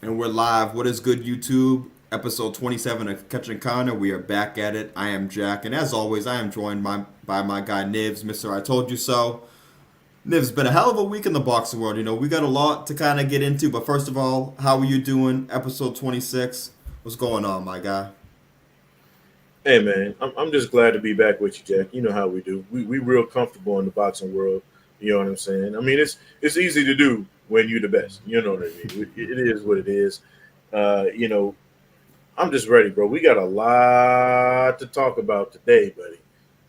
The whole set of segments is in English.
And we're live. What is good, YouTube? Episode 27 of Catching Connor. We are back at it. I am Jack, and as always, I am joined by my guy Nibs, Mr. I Told You So. Nibs, been a hell of a week in the boxing world. We got a lot to kind of get into, but first of all, how are you doing? Episode 26. What's going on, my guy? Hey man, I'm just glad to be back with you, Jack. You know how we do. We real comfortable in the boxing world. You know what I'm saying? I mean, it's easy to do when you're the best. You know what I mean? It is what it is. You know, I'm just ready, bro. We got a lot to talk about today, buddy.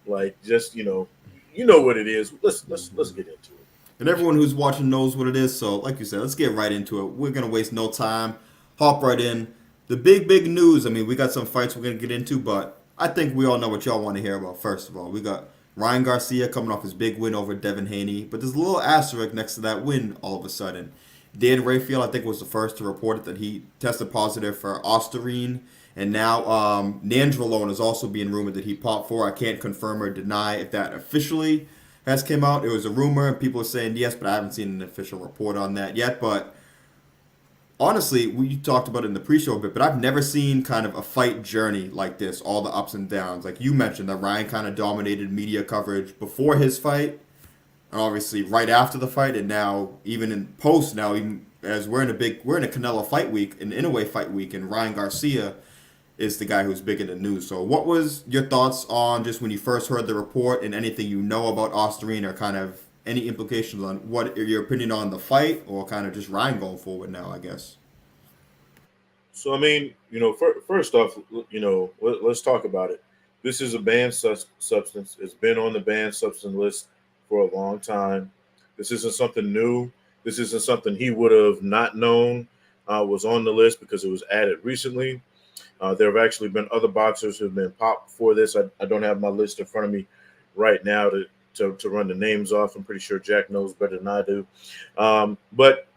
Like, just you know what it is. Let's get into it. And everyone who's watching knows what it is. So, like you said, let's get right into it. We're gonna waste no time. Hop right in. The big news. I mean, we got some fights we're gonna get into, but I think we all know what y'all want to hear about. First of all, we got Ryan Garcia coming off his big win over Devin Haney, but there's a little asterisk next to that win. All of a sudden, Dan Rayfield, I think, was the first to report it that he tested positive for Ostarine. And now Nandrolone is also being rumored that he popped for. I can't confirm or deny if that officially has came out. It was a rumor, and people are saying yes, but I haven't seen an official report on that yet. But honestly, we talked about it in the pre-show a bit, but I've never seen kind of a fight journey like this, all the ups and downs. Like you mentioned, that Ryan kind of dominated media coverage before his fight, and obviously right after the fight, and now even in post now, even as we're in a Canelo fight week, an Inoue fight week, and Ryan Garcia is the guy who's big in the news. So, what was your thoughts on just when you first heard the report and anything you know about Ostarine or kind of any implications on what your opinion on the fight or kind of just Ryan going forward now, I guess? So I mean, first off, let's talk about it. This is a banned substance. It's been on the banned substance list for a long time. This isn't something new. This isn't something he would have not known was on the list because it was added recently. There have actually been other boxers who have been popped for this. I don't have my list in front of me right now to run the names off. I'm pretty sure Jack knows better than I do. But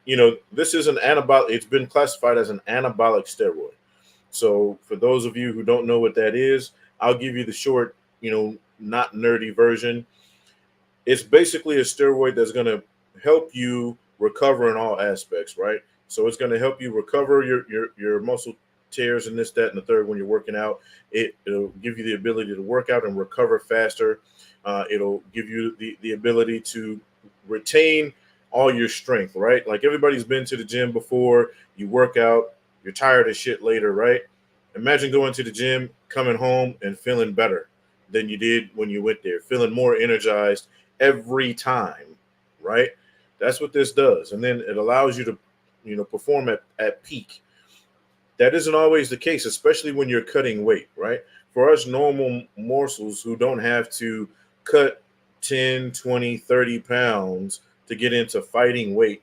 this is an anabolic. It's been classified as an anabolic steroid. So for those of you who don't know what that is, I'll give you the short, not nerdy version. It's basically a steroid that's going to help you recover in all aspects, right? So it's going to help you recover your muscle tears and this, that, and the third when you're working out. It'll give you the ability to work out and recover faster. It'll give you the ability to retain all your strength, right? Like everybody's been to the gym before, you work out, you're tired of shit later, right? Imagine going to the gym, coming home, and feeling better than you did when you went there, feeling more energized every time, right? That's what this does. And then it allows you to, perform at peak. That isn't always the case, especially when you're cutting weight, right? For us normal morsels who don't have to cut 10, 20, 30 pounds to get into fighting weight,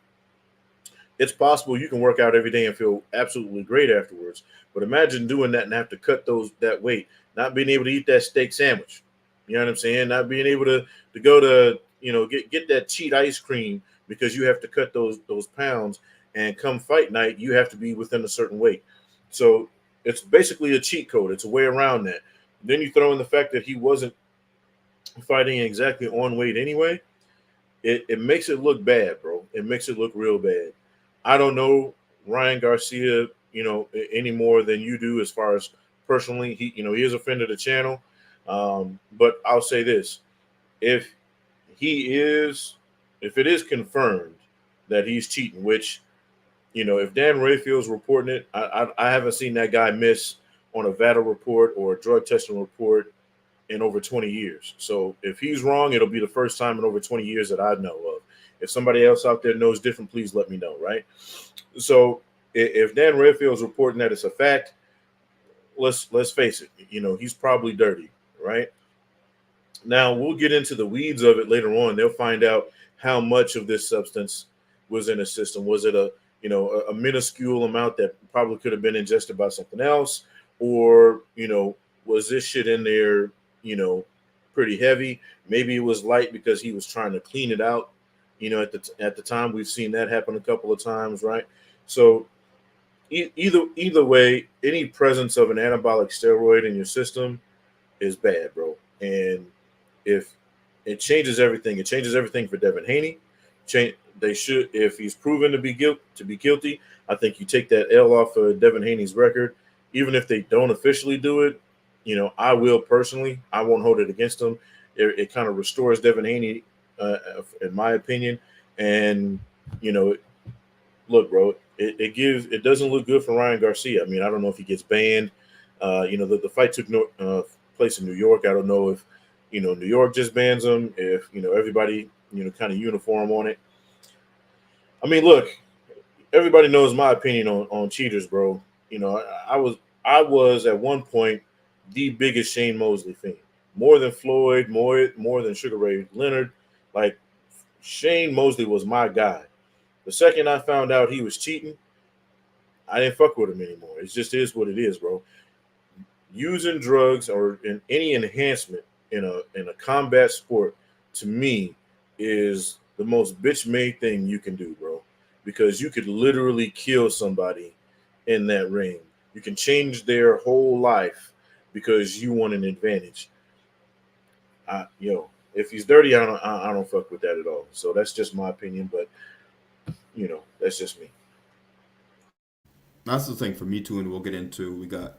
it's possible you can work out every day and feel absolutely great afterwards. But imagine doing that and have to cut that weight, not being able to eat that steak sandwich. You know what I'm saying? Not being able to go to get that cheat ice cream because you have to cut those pounds, and come fight night you have to be within a certain weight. So it's basically a cheat code. It's a way around that. Then you throw in the fact that he wasn't fighting exactly on weight anyway. It makes it look bad, bro. It makes it look real bad. I don't know Ryan Garcia, any more than you do as far as personally. He is a friend of the channel. But I'll say this: if he is, if it is confirmed that he's cheating, which if Dan Rayfield's reporting it, I haven't seen that guy miss on a VADA report or a drug testing report in over 20 years. So if he's wrong, it'll be the first time in over 20 years that I know of. If somebody else out there knows different, please let me know, right? So if Dan Redfield's reporting that it's a fact, let's face it, he's probably dirty, right? Now we'll get into the weeds of it later on. They'll find out how much of this substance was in the system. Was it a minuscule amount that probably could have been ingested by something else, or was this shit in there, pretty heavy? Maybe it was light because he was trying to clean it out. At the time, we've seen that happen a couple of times, right? So either way, any presence of an anabolic steroid in your system is bad, bro. And if it changes everything for Devin Haney, they should, if he's proven to be guilty, I think you take that L off of Devin Haney's record. Even if they don't officially do it, I will personally. I won't hold it against him. It kind of restores Devin Haney, in my opinion. And you know, look, bro, it doesn't look good for Ryan Garcia. I mean, I don't know if he gets banned. The fight took place in New York. I don't know if New York just bans him. If everybody kind of uniform on it. I mean, look, everybody knows my opinion on cheaters, bro. I was at one point the biggest Shane Mosley fan, more than Floyd, more than Sugar Ray Leonard. Like Shane Mosley was my guy. The second I found out he was cheating, I didn't fuck with him anymore. It just is what it is, bro. Using drugs or in any enhancement in a combat sport, to me, is the most bitch made thing you can do, bro. Because you could literally kill somebody in that ring. You can change their whole life because you want an advantage. If he's dirty, I don't fuck with that at all. So that's just my opinion, but that's just me. That's the thing for me too, and we'll get into. We got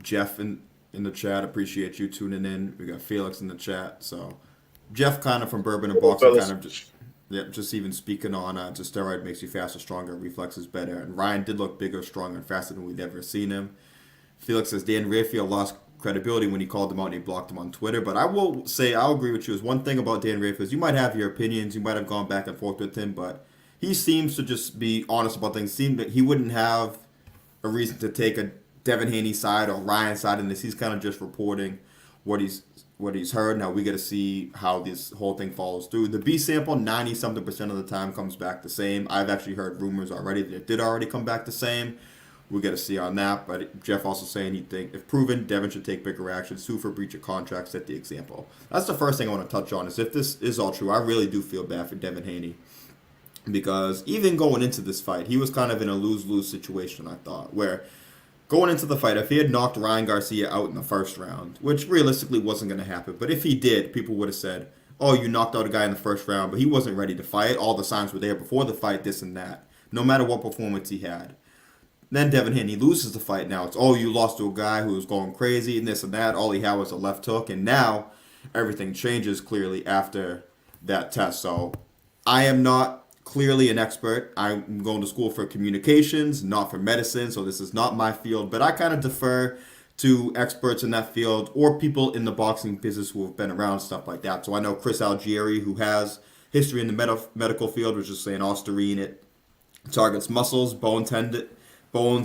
Jeff in the chat. Appreciate you tuning in. We got Felix in the chat. So Jeff, kind of from Bourbon and Hello, Boxing, fellas. kind of just even speaking on just steroid makes you faster, stronger, reflexes better. And Ryan did look bigger, stronger, and faster than we'd ever seen him. Felix says Dan Rayfield lost credibility when he called him out and he blocked him on Twitter. But I will say I'll agree with you. Is one thing about Dan Rayfield is you might have your opinions, you might have gone back and forth with him, but he seems to just be honest about things. Seemed that he wouldn't have a reason to take a Devin Haney side or Ryan side in this. He's kind of just reporting what he's heard. Now we got to see how this whole thing follows through. The B sample, 90 something percent of the time comes back the same. I've actually heard rumors already that it did already come back the same. We got to see on that. But Jeff also saying he think if proven, Devin should take bigger action, sue for breach of contract, set the example. That's the first thing I want to touch on. Is if this is all true, I really do feel bad for Devin Haney. Because even going into this fight, he was kind of in a lose-lose situation, I thought, where going into the fight, if he had knocked Ryan Garcia out in the first round, which realistically wasn't going to happen, but if he did, people would have said, oh, you knocked out a guy in the first round, but he wasn't ready to fight. All the signs were there before the fight, this and that, no matter what performance he had. Then Devin Haney loses the fight. Now it's, oh, you lost to a guy who was going crazy and this and that. All he had was a left hook, and now everything changes clearly after that test. So I am not clearly an expert. I'm going to school for communications, not for medicine, so this is not my field, but I kind of defer to experts in that field or people in the boxing business who have been around, stuff like that. So I know Chris Algieri, who has history in the medical field, was just saying Ostarine, it targets muscles, bones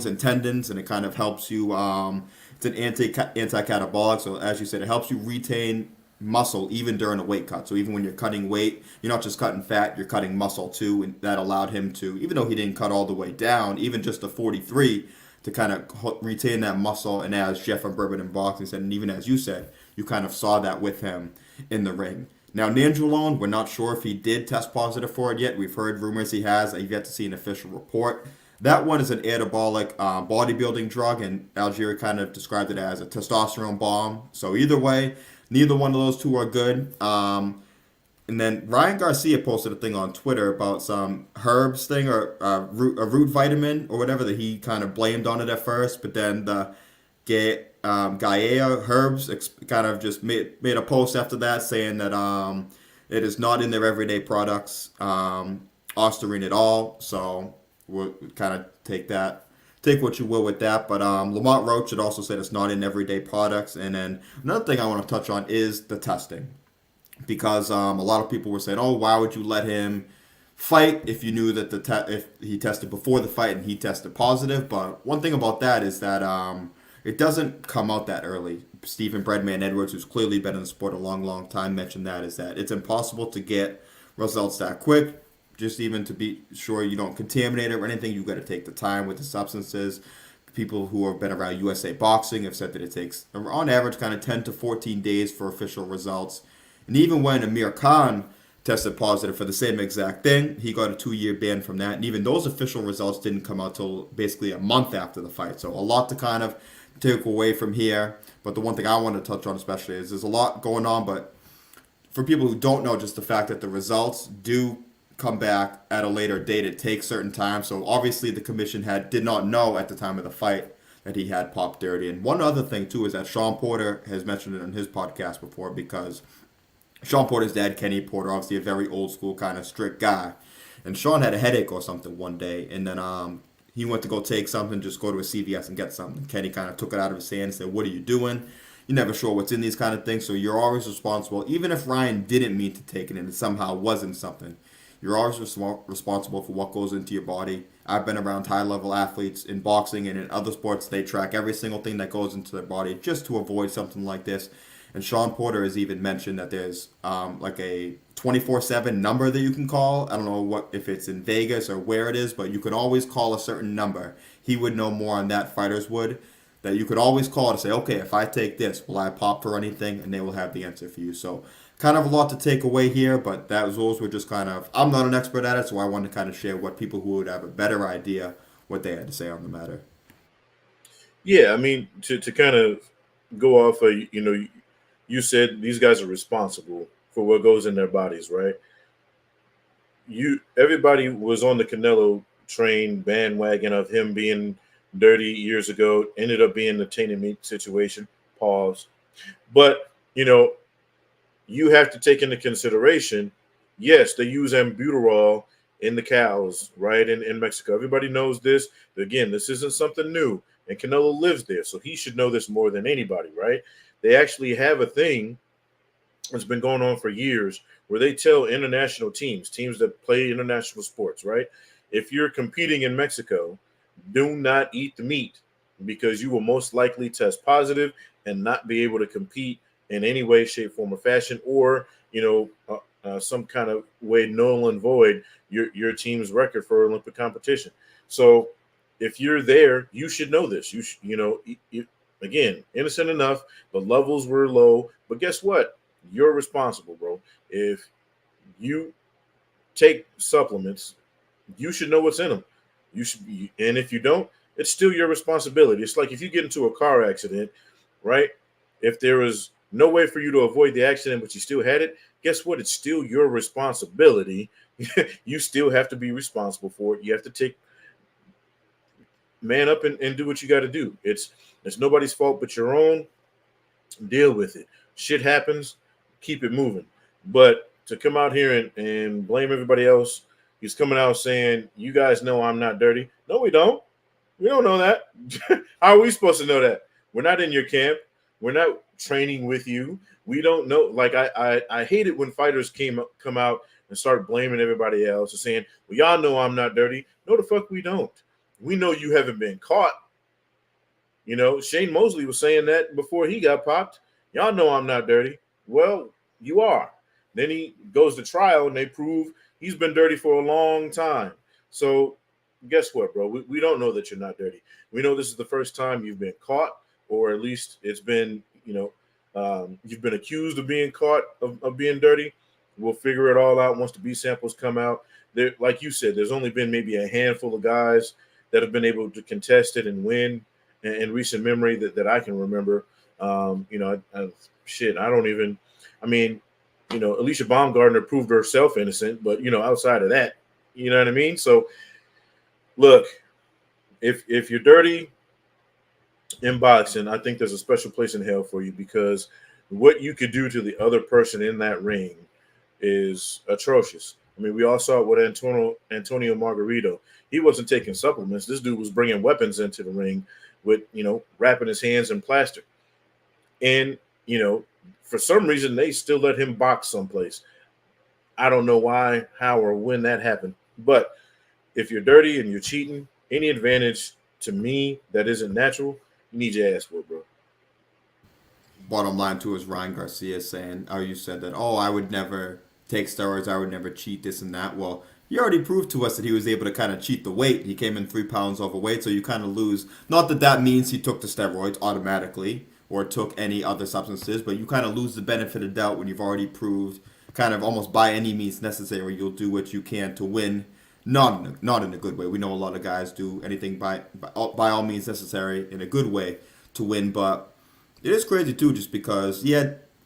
and tendons, and it kind of helps you, it's an anti-catabolic, so as you said, it helps you retain muscle even during a weight cut. So even when you're cutting weight, you're not just cutting fat, you're cutting muscle too, and that allowed him to, even though he didn't cut all the way down, even just a 43, to kind of retain that muscle. And as Jeff from Bourbon and Boxing said, and even as you said, you kind of saw that with him in the ring. Now, Nandrolone, we're not sure if he did test positive for it yet. We've heard rumors he has. I've yet to see an official report. That one is an anabolic bodybuilding drug, and Algieri kind of described it as a testosterone bomb. So either way, neither one of those two are good. And then Ryan Garcia posted a thing on Twitter about some herbs thing or a root vitamin or whatever that he kind of blamed on it at first, but then the Gaia herbs kind of just made a post after that saying that it is not in their everyday products, Ostarine at all. So we'll kind of take what you will with that. But Lamont Roach had also said it's not in everyday products. And then another thing I want to touch on is the testing. Because a lot of people were saying, oh, why would you let him fight if you knew that if he tested before the fight and he tested positive? But one thing about that is that it doesn't come out that early. Stephen Breadman Edwards, who's clearly been in the sport a long, long time, mentioned that is that it's impossible to get results that quick. Just even to be sure you don't contaminate it or anything, you got to take the time with the substances. People who have been around USA Boxing have said that it takes, on average, kind of 10 to 14 days for official results. And even when Amir Khan tested positive for the same exact thing, he got a 2-year ban from that. And even those official results didn't come out till basically a month after the fight. So a lot to kind of take away from here. But the one thing I want to touch on especially is there's a lot going on. But for people who don't know, just the fact that the results do come back at a later date. It takes certain time. So obviously the commission did not know at the time of the fight that he had popped dirty. And one other thing too is that Sean Porter has mentioned it on his podcast before, because Sean Porter's dad, Kenny Porter, obviously a very old school kind of strict guy. And Sean had a headache or something one day, and then he went to go take something, just go to a CVS and get something. Kenny kind of took it out of his hand and said, "What are you doing? You're never sure what's in these kind of things, so you're always responsible. Even if Ryan didn't mean to take it and it somehow wasn't something, you're always responsible for what goes into your body." I've been around high level athletes in boxing and in other sports. They track every single thing that goes into their body just to avoid something like this. And Sean Porter has even mentioned that there's like a 24/7 number that you can call. I don't know what if it's in Vegas or where it is, but you can always call a certain number. He would know more on that, fighters would. That you could always call to say, okay, if I take this, will I pop for anything? And they will have the answer for you. So kind of a lot to take away here, but those were just kind of, I'm not an expert at it, so I wanted to kind of share what people who would have a better idea what they had to say on the matter. Yeah, I mean, to kind of go off of, you said these guys are responsible for what goes in their bodies, right? Everybody was on the Canelo train bandwagon of him being dirty years ago. Ended up being the tainted meat situation. Pause. But you have to take into consideration. Yes, they use albuterol in the cows, right? In Mexico, everybody knows this. Again, this isn't something new, and Canelo lives there, so he should know this more than anybody, right? They actually have a thing that's been going on for years where they tell international teams that play international sports, right? If you're competing in Mexico, do not eat the meat because you will most likely test positive and not be able to compete in any way, shape, form, or fashion, or some kind of way null and void your team's record for Olympic competition. So if you're there, you should know this. Again, innocent enough, the levels were low, but guess what? You're responsible, bro. If you take supplements, you should know what's in them. You should be, and if you don't, it's still your responsibility. It's like if you get into a car accident, right? If there was no way for you to avoid the accident, but you still had it, guess what? It's still your responsibility. You still have to be responsible for it. You have to take man up and do what you got to do. It's nobody's fault but your own. Deal with it. Shit happens. Keep it moving. But to come out here and blame everybody else, he's coming out saying, "You guys know I'm not dirty." No, we don't. We don't know that. How are we supposed to know that? We're not in your camp. We're not training with you. We don't know. Like I hate it when fighters come out and start blaming everybody else and saying, "Well, y'all know I'm not dirty." No, the fuck we don't. We know you haven't been caught. Shane Mosley was saying that before he got popped. Y'all know I'm not dirty. Well, you are. Then he goes to trial and they prove he's been dirty for a long time. So guess what, bro? We don't know that you're not dirty. We know this is the first time you've been caught, or at least it's been, you've been accused of being caught of being dirty. We'll figure it all out once the B samples come out. There, like you said, there's only been maybe a handful of guys that have been able to contest it and win in recent memory that I can remember. I don't even. I mean, Alicia Baumgardner proved herself innocent, but outside of that, you know what I mean. So, look, if you're dirty in boxing, I think there's a special place in hell for you, because what you could do to the other person in that ring is atrocious. I mean, we all saw it with Antonio Margarito. He wasn't taking supplements. This dude was bringing weapons into the ring with, wrapping his hands in plaster. And, for some reason, they still let him box someplace. I don't know why, how, or when that happened. But if you're dirty and you're cheating, any advantage to me that isn't natural, you need your ass whooped, bro. Bottom line too is Ryan Garcia saying, "Oh, you said that. Oh, I would never take steroids. I would never cheat this and that." Well, he already proved to us that he was able to kind of cheat the weight. He came in 3 pounds overweight, so you kind of lose. Not that that means he took the steroids automatically or took any other substances, but you kind of lose the benefit of doubt when you've already proved, kind of almost by any means necessary, you'll do what you can to win. Not in a good way. We know a lot of guys do anything by all means necessary in a good way to win, but it is crazy too, just because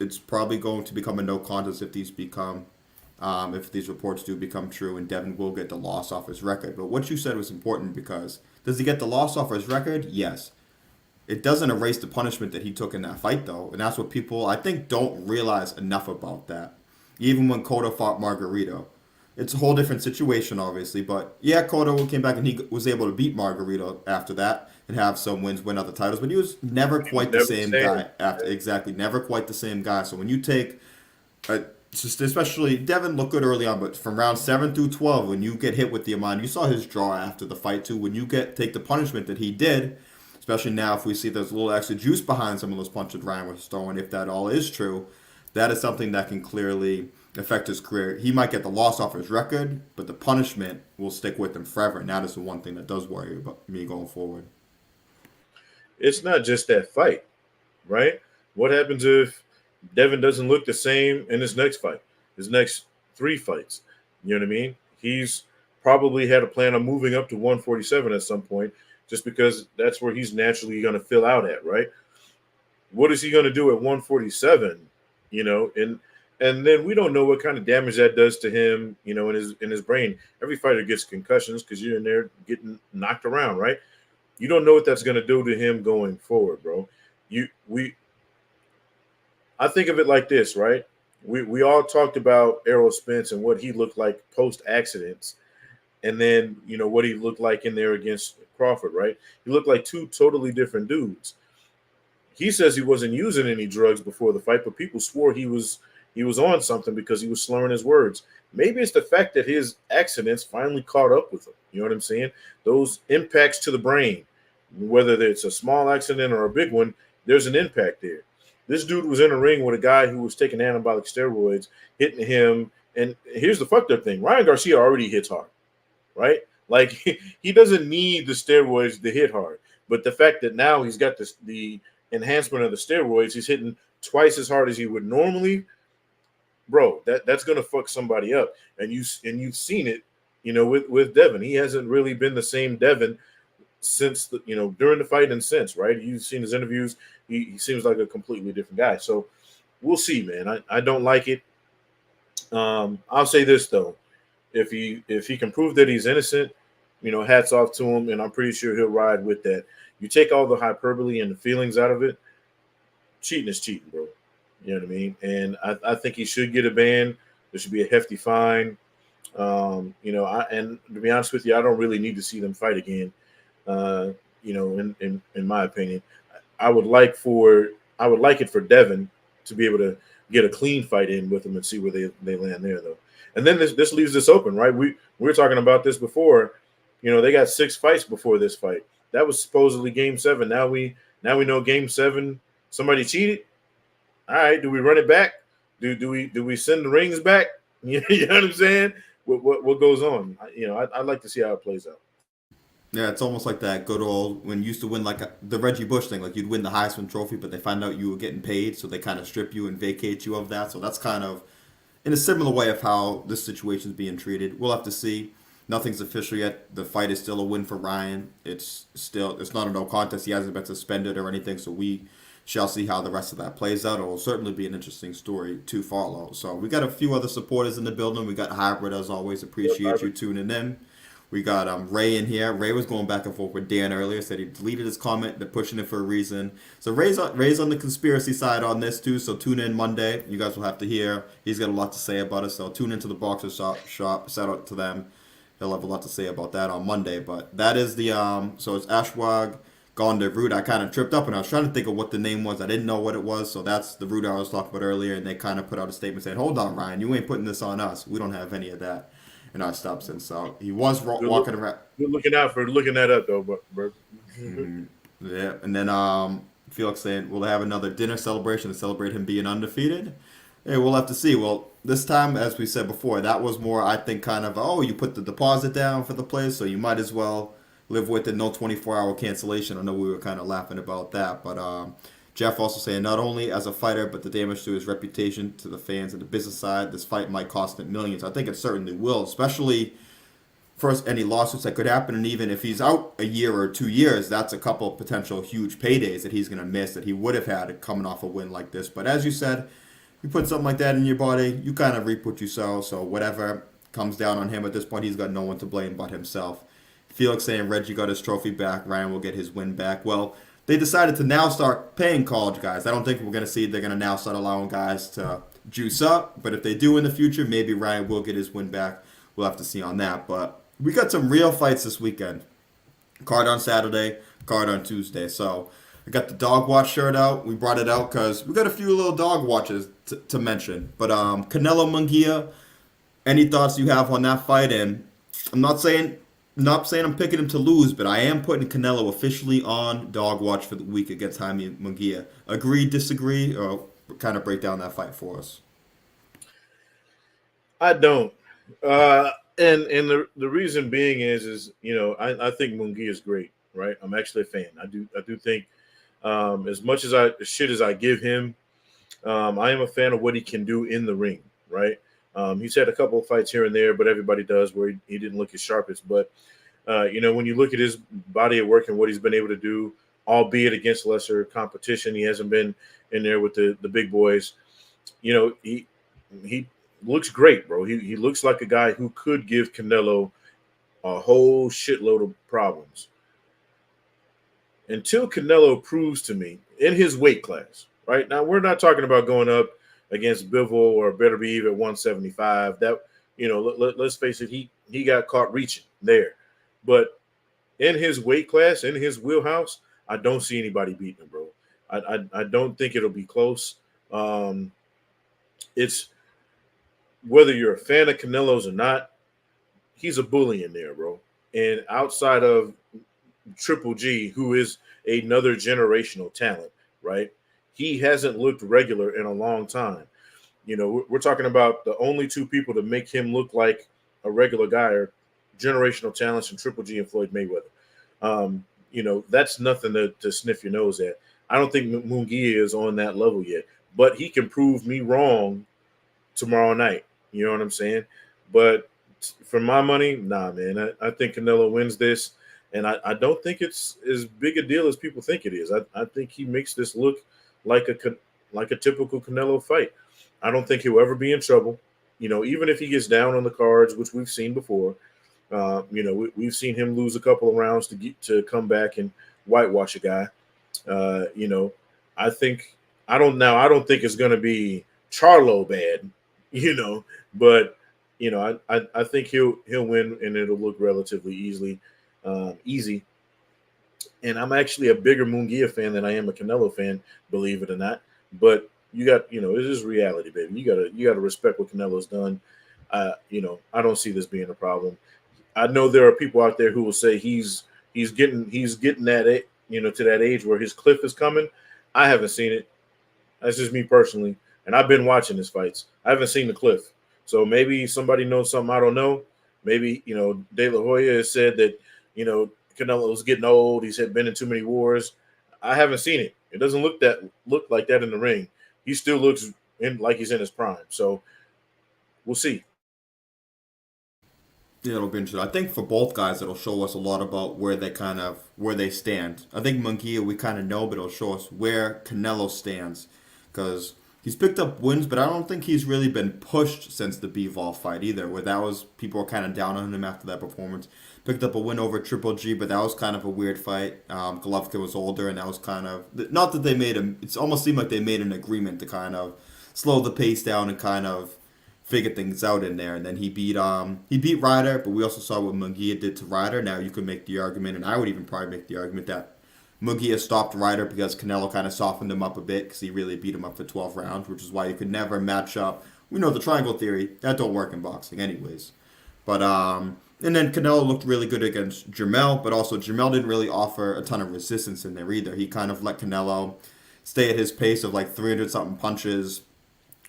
it's probably going to become a no contest if these become if these reports do become true, and Devin will get the loss off his record. But what you said was important because does he get the loss off his record? Yes. It doesn't erase the punishment that he took in that fight, though, and that's what people I think don't realize enough about that. Even when Cotto fought Margarito, it's a whole different situation, obviously. But yeah, Cotto came back and he was able to beat Margarito after that and have some wins, win other titles. But he was never He was quite the never the same same. guy after exactly, never quite the same guy. So when you take just especially Devin looked good early on, but from round 7 through 12, when you get hit with the amount, you saw his draw after the fight too. When you take the punishment that he did, especially now if we see there's a little extra juice behind some of those punches Ryan was throwing, if that all is true, that is something that can clearly affect his career. He might get the loss off his record, but the punishment will stick with him forever, and that is the one thing that does worry about me going forward. It's not just that fight, right? What happens if Devin doesn't look the same in his next fight, his next three fights? You know what I mean? He's probably had a plan on moving up to 147 at some point, just because that's where he's naturally going to fill out at, right? What is he going to do at 147? You know, and then we don't know what kind of damage that does to him, you know, in his brain. Every fighter gets concussions because you're in there getting knocked around, right? You don't know what that's going to do to him going forward, bro. You we I think of it like this, right? We all talked about Errol Spence and what he looked like post accidents, and then you know what he looked like in there against Crawford, right? He looked like two totally different dudes. He says he wasn't using any drugs before the fight, but people swore he was on something because he was slurring his words. Maybe it's the fact that his accidents finally caught up with him. You know what I'm saying? Those impacts to the brain, whether it's a small accident or a big one, there's an impact there. This dude was in a ring with a guy who was taking anabolic steroids, hitting him. And here's the fucked up thing: Ryan Garcia already hits hard, right? Like he doesn't need the steroids to hit hard. But the fact that now he's got the enhancement of the steroids, he's hitting twice as hard as he would normally, bro. That's gonna fuck somebody up. And you've seen it, you know, with Devin. He hasn't really been the same Devin since during the fight and since, right? You've seen his interviews. He seems like a completely different guy. So we'll see, man. I don't like it. I'll say this though. If he can prove that he's innocent, hats off to him, and I'm pretty sure he'll ride with that. You take all the hyperbole and the feelings out of it, cheating is cheating, bro. You know what I mean? And I think he should get a ban. There should be a hefty fine. And to be honest with you, I don't really need to see them fight again. In my opinion, I would like it for Devin to be able to get a clean fight in with him and see where they land there, though. And then this leaves this open, right? We were talking about this before. They got 6 fights before this fight. That was supposedly Game 7. Now we know Game 7 somebody cheated. All right, do we run it back? Do we send the rings back? You know what I'm saying? What goes on? I'd like to see how it plays out. Yeah, it's almost like that good old when you used to win like the Reggie Bush thing, like you'd win the Heisman Trophy, but they find out you were getting paid, so they kind of strip you and vacate you of that. So that's kind of in a similar way of how this situation is being treated. We'll have to see. Nothing's official yet. The fight is still a win for Ryan. It's not a no contest. He hasn't been suspended or anything, so we shall see how the rest of that plays out. It will certainly be an interesting story to follow. So we got a few other supporters in the building. We got Hybrid as always. Appreciate you tuning in. We got Ray in here. Ray was going back and forth with Dan earlier. Said he deleted his comment. They're pushing it for a reason. So Ray's on the conspiracy side on this too. So tune in Monday. You guys will have to hear. He's got a lot to say about it. So tune into the Boxer Shop. Shout out to them. He'll have a lot to say about that on Monday. But that is the so it's Ashwag Gondar route. I kind of tripped up and I was trying to think of what the name was. I didn't know what it was. So that's the route I was talking about earlier. And they kind of put out a statement saying, "Hold on, Ryan, you ain't putting this on us. We don't have any of that in our stops." And so he was walking around. Good looking out for looking that up though, bro. Yeah, and then Felix saying we'll have another dinner celebration to celebrate him being undefeated. Hey, we'll have to see. Well, this time, as we said before, that was more, I think, kind of, you put the deposit down for the place, so you might as well live with it. No 24-hour cancellation. I know we were kind of laughing about that, but Jeff also saying not only as a fighter, but the damage to his reputation, to the fans, and the business side, this fight might cost him millions. I think it certainly will, especially first any lawsuits that could happen, and even if he's out a year or 2 years, that's a couple of potential huge paydays that he's going to miss that he would have had coming off a win like this. But as you said, You put something like that in your body, you kind of reap what you sow. So whatever comes down on him at this point, he's got no one to blame but himself. Felix saying Reggie got his trophy back, Ryan will get his win back. Well, they decided to now start paying college guys. I don't think we're going to see they're going to now start allowing guys to juice up. But if they do in the future, maybe Ryan will get his win back. We'll have to see on that. But we got some real fights this weekend. Card on Saturday, card on Tuesday. So I got the dog watch shirt out. We brought it out because we got a few little dog watches to mention. But Canelo Munguia, any thoughts you have on that fight? And I'm not saying I'm picking him to lose, but I am putting Canelo officially on dog watch for the week against Jaime Munguia. Agree, disagree, or kind of break down that fight for us? I don't. And the reason being is I think Munguia is great, right? I'm actually a fan. I do think as much as shit as I give him, I am a fan of what he can do in the ring, right? He's had a couple of fights here and there, but everybody does where he didn't look his sharpest. But when you look at his body of work and what he's been able to do, albeit against lesser competition, he hasn't been in there with the big boys. He looks great, bro. He looks like a guy who could give Canelo a whole shitload of problems. Until Canelo proves to me in his weight class, right? Now, we're not talking about going up against Bivol or Beterbiev at 175. That, let's face it, he got caught reaching there. But in his weight class, in his wheelhouse, I don't see anybody beating him, bro. I don't think it'll be close. It's whether you're a fan of Canelo's or not, he's a bully in there, bro. And outside of Triple G, who is another generational talent, right? He hasn't looked regular in a long time. We're talking about the only two people to make him look like a regular guy are generational talents and Triple G and Floyd Mayweather. That's nothing to sniff your nose at. I don't think Munguia is on that level yet, but he can prove me wrong tomorrow night. You know what I'm saying? But for my money, nah, man. I think Canelo wins this, and I don't think it's as big a deal as people think it is. I think he makes this look like a typical Canelo fight. I don't think he'll ever be in trouble. Even if he gets down on the cards, which we've seen before. We've seen him lose a couple of rounds to come back and whitewash a guy. I don't think it's going to be Charlo bad, but I think he'll win and it'll look relatively easy. And I'm actually a bigger Munguia fan than I am a Canelo fan, believe it or not. But you got, it is reality, baby. You gotta respect what Canelo's done. I don't see this being a problem. I know there are people out there who will say he's getting that to that age where his cliff is coming. I haven't seen it. That's just me personally, and I've been watching his fights. I haven't seen the cliff, so maybe somebody knows something I don't know. Maybe De La Hoya has said that Canelo's getting old. He's been in too many wars. I haven't seen it. It doesn't look like that in the ring. He still looks like he's in his prime. So we'll see. Yeah, it'll be interesting. I think for both guys, it'll show us a lot about where they stand. I think Munguia we kind of know, but it'll show us where Canelo stands because he's picked up wins, but I don't think he's really been pushed since the Bivol fight either. Where that was people were kind of down on him after that performance. Picked up a win over Triple G, but that was kind of a weird fight. Golovkin was older, and that was kind of not that they made him. It almost seemed like they made an agreement to kind of slow the pace down and kind of figure things out in there. And then he beat Ryder, but we also saw what Munguia did to Ryder. Now you could make the argument, and I would even probably make the argument that Munguia stopped Ryder because Canelo kind of softened him up a bit because he really beat him up for 12 rounds, which is why you could never match up. We know the triangle theory. That don't work in boxing anyways. But and then Canelo looked really good against Jermell, but also Jermell didn't really offer a ton of resistance in there either. He kind of let Canelo stay at his pace of like 300-something punches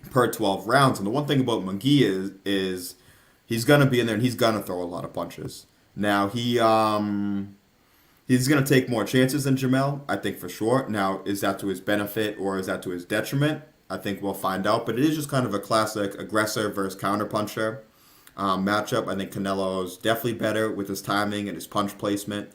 per 12 rounds. And the one thing about Munguia is he's going to be in there and he's going to throw a lot of punches. Now, he's going to take more chances than Jermell, I think for sure. Now, is that to his benefit or is that to his detriment? I think we'll find out. But it is just kind of a classic aggressor versus counterpuncher matchup. I think Canelo's definitely better with his timing and his punch placement.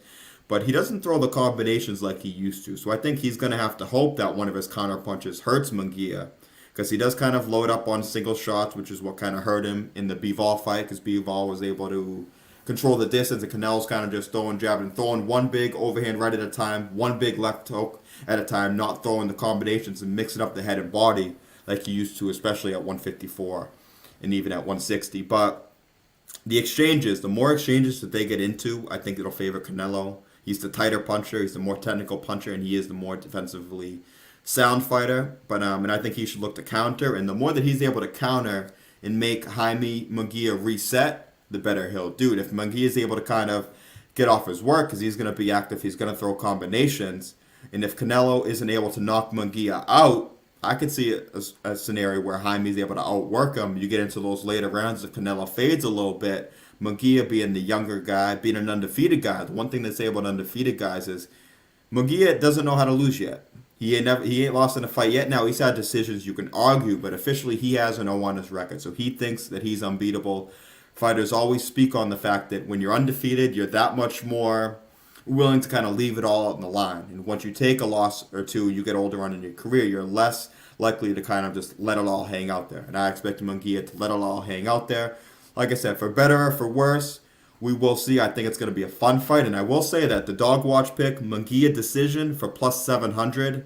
But he doesn't throw the combinations like he used to. So I think he's going to have to hope that one of his counterpunches hurts Munguia because he does kind of load up on single shots, which is what kind of hurt him in the Bivol fight, because Bivol was able to control the distance, and Canelo's kind of just throwing jab and throwing one big overhand right at a time, one big left hook at a time, not throwing the combinations and mixing up the head and body like he used to, especially at 154 and even at 160. But the exchanges, the more exchanges that they get into, I think it'll favor Canelo. He's the tighter puncher, he's the more technical puncher, and he is the more defensively sound fighter. But and I think he should look to counter, and the more that he's able to counter and make Jaime Munguia reset, the better he'll do it. If Munguia is able to kind of get off his work, because he's going to be active, he's going to throw combinations, and if Canelo isn't able to knock Munguia out, I could see a scenario where Jaime's able to outwork him. You get into those later rounds if Canelo fades a little bit. Munguia being the younger guy, being an undefeated guy. The one thing they say about undefeated guys is Munguia doesn't know how to lose yet. He ain't lost in a fight yet. Now he's had decisions you can argue, but officially he has an 0 on his record, so he thinks that he's unbeatable. Fighters always speak on the fact that when you're undefeated, you're that much more willing to kind of leave it all out on the line. And once you take a loss or two, you get older on in your career, you're less likely to kind of just let it all hang out there. And I expect Munguia to let it all hang out there. Like I said, for better or for worse, we will see. I think it's going to be a fun fight. And I will say that the dog watch pick, Munguia decision for plus 700,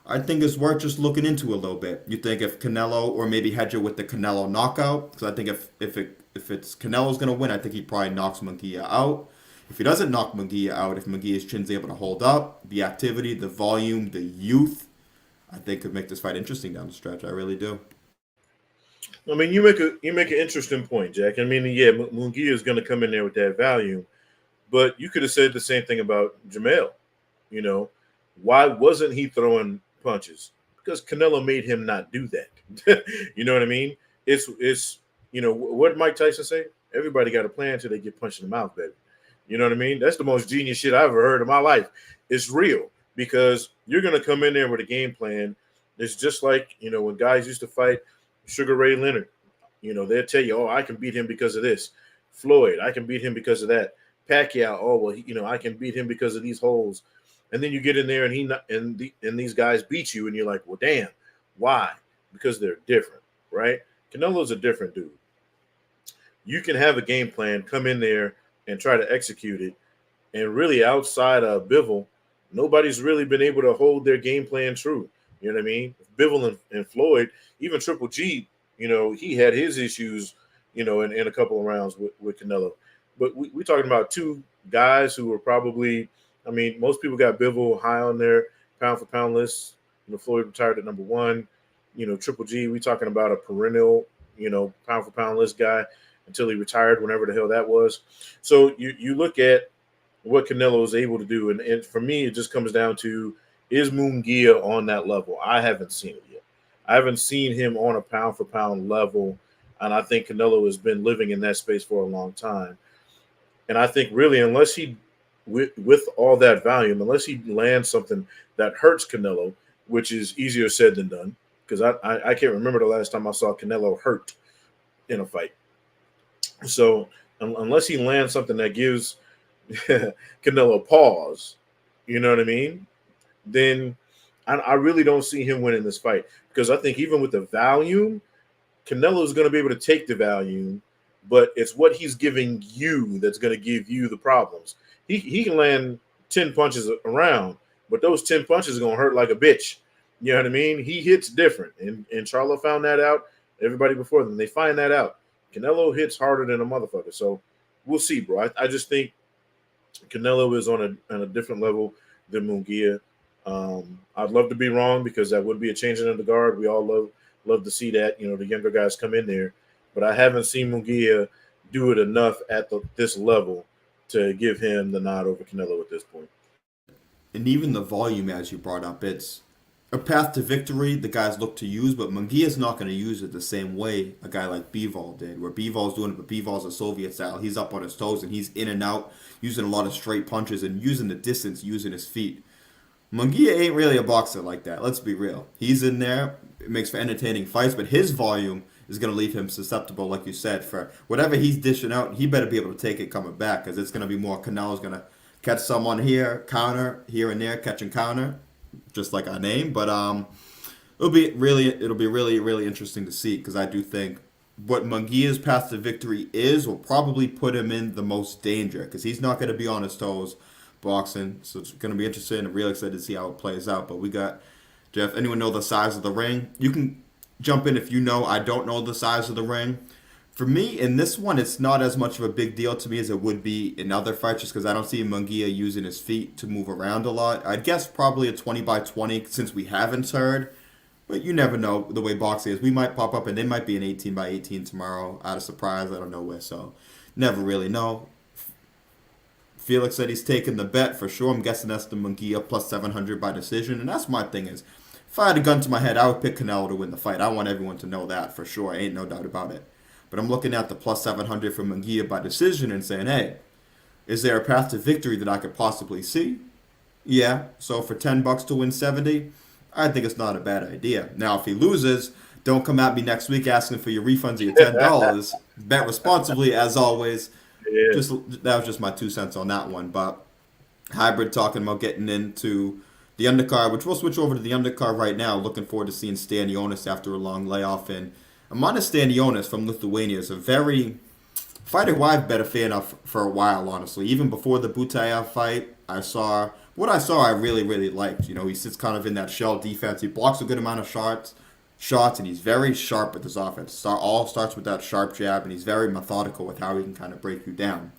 I think is worth just looking into a little bit. You think if Canelo, or maybe hedge it with the Canelo knockout, because I think if it's Canelo's going to win, I think he probably knocks Munguia out. If he doesn't knock Munguia out, if Munguia's chin's able to hold up, the activity, the volume, the youth, I think could make this fight interesting down the stretch. I really do. I mean, you make an interesting point, Jack. I mean, yeah, Munguia is going to come in there with that value, but you could have said the same thing about Jamel. You know, why wasn't he throwing punches? Because Canelo made him not do that. You know what I mean? It's what did Mike Tyson say? Everybody got a plan until they get punched in the mouth, baby. You know what I mean? That's the most genius shit I've ever heard in my life. It's real because you're going to come in there with a game plan. It's just like, when guys used to fight Sugar Ray Leonard, they'll tell you, oh, I can beat him because of this. Floyd, I can beat him because of that. Pacquiao, oh, well, I can beat him because of these holes. And then you get in there and these guys beat you and you're like, well, damn, why? Because they're different, right? Canelo's a different dude. You can have a game plan, come in there and try to execute it. And really outside of Bivol, nobody's really been able to hold their game plan true. You know what I mean? Bivol and Floyd, even Triple G, he had his issues, in a couple of rounds with Canelo. But we're talking about two guys who were probably, most people got Bivol high on their pound-for-pound list. Floyd retired at number 1. Triple G, we're talking about a perennial, pound-for-pound list guy until he retired, whenever the hell that was. So you look at what Canelo is able to do, and for me, it just comes down to, is Munguia on that level? I haven't seen it yet. I haven't seen him on a pound-for-pound level, and I think Canelo has been living in that space for a long time. And I think really, unless he, with all that volume, unless he lands something that hurts Canelo, which is easier said than done, because I can't remember the last time I saw Canelo hurt in a fight. So unless he lands something that gives Canelo pause, you know what I mean? Then I really don't see him winning this fight, because I think even with the volume, Canelo is going to be able to take the volume, but it's what he's giving you that's going to give you the problems. He can land 10 punches around, but those 10 punches are going to hurt like a bitch. You know what I mean? He hits different, and Charlo found that out. Everybody before them, they find that out. Canelo hits harder than a motherfucker. So we'll see, bro. I just think Canelo is on a different level than Munguia. I'd love to be wrong, because that would be a changing of the guard. We all love to see that, the younger guys come in there. But I haven't seen Munguia do it enough at this level to give him the nod over Canelo at this point. And even the volume, as you brought up, it's a path to victory the guys look to use, but Munguia's not going to use it the same way a guy like Bivol did, where Bivol's doing it, but Bivol's a Soviet style. He's up on his toes, and he's in and out, using a lot of straight punches and using the distance, using his feet. Munguia ain't really a boxer like that, let's be real. He's in there, it makes for entertaining fights, but his volume is going to leave him susceptible, like you said, for whatever he's dishing out. He better be able to take it coming back, because it's going to be more Canelo's going to catch someone here, counter, here and there, catch and counter, just like our name. But It'll be really interesting to see because I do think what Munguia's path to victory is will probably put him in the most danger because he's not going to be on his toes boxing. So it's going to be interesting and really excited to see how it plays out. But we got Jeff. Anyone know the size of the ring? You can jump in if you know. I don't know the size of the ring. For me, in this one, it's not as much of a big deal to me as it would be in other fights, just because I don't see Munguia using his feet to move around a lot. I'd guess probably a 20 by 20 since we haven't heard. But you never know the way boxing is. We might pop up and they might be an 18 by 18 tomorrow out of surprise. I don't know where. So never really know. Felix said he's taking the bet for sure. I'm guessing that's the Munguia plus 700 by decision. And that's my thing is, if I had a gun to my head, I would pick Canelo to win the fight. I want everyone to know that for sure. Ain't no doubt about it. But I'm looking at the plus 700 for Munguia by decision and saying, hey, is there a path to victory that I could possibly see? Yeah. So for $10 to win 70, I think it's not a bad idea. Now, if he loses, don't come at me next week asking for your refunds of your $10. Bet responsibly, as always. Yeah. That was just my 2 cents on that one. But Hybrid talking about getting into the undercard, which we'll switch over to the undercard right now. Looking forward to seeing Stanionis after a long layoff. And Amanda Stanionis from Lithuania is a very fighter who I've been a fan of for a while, honestly. Even before the Butayev fight, I really, really liked. You know, he sits kind of in that shell defense. He blocks a good amount of shots, and he's very sharp with his offense. All starts with that sharp jab, and he's very methodical with how he can kind of break you down.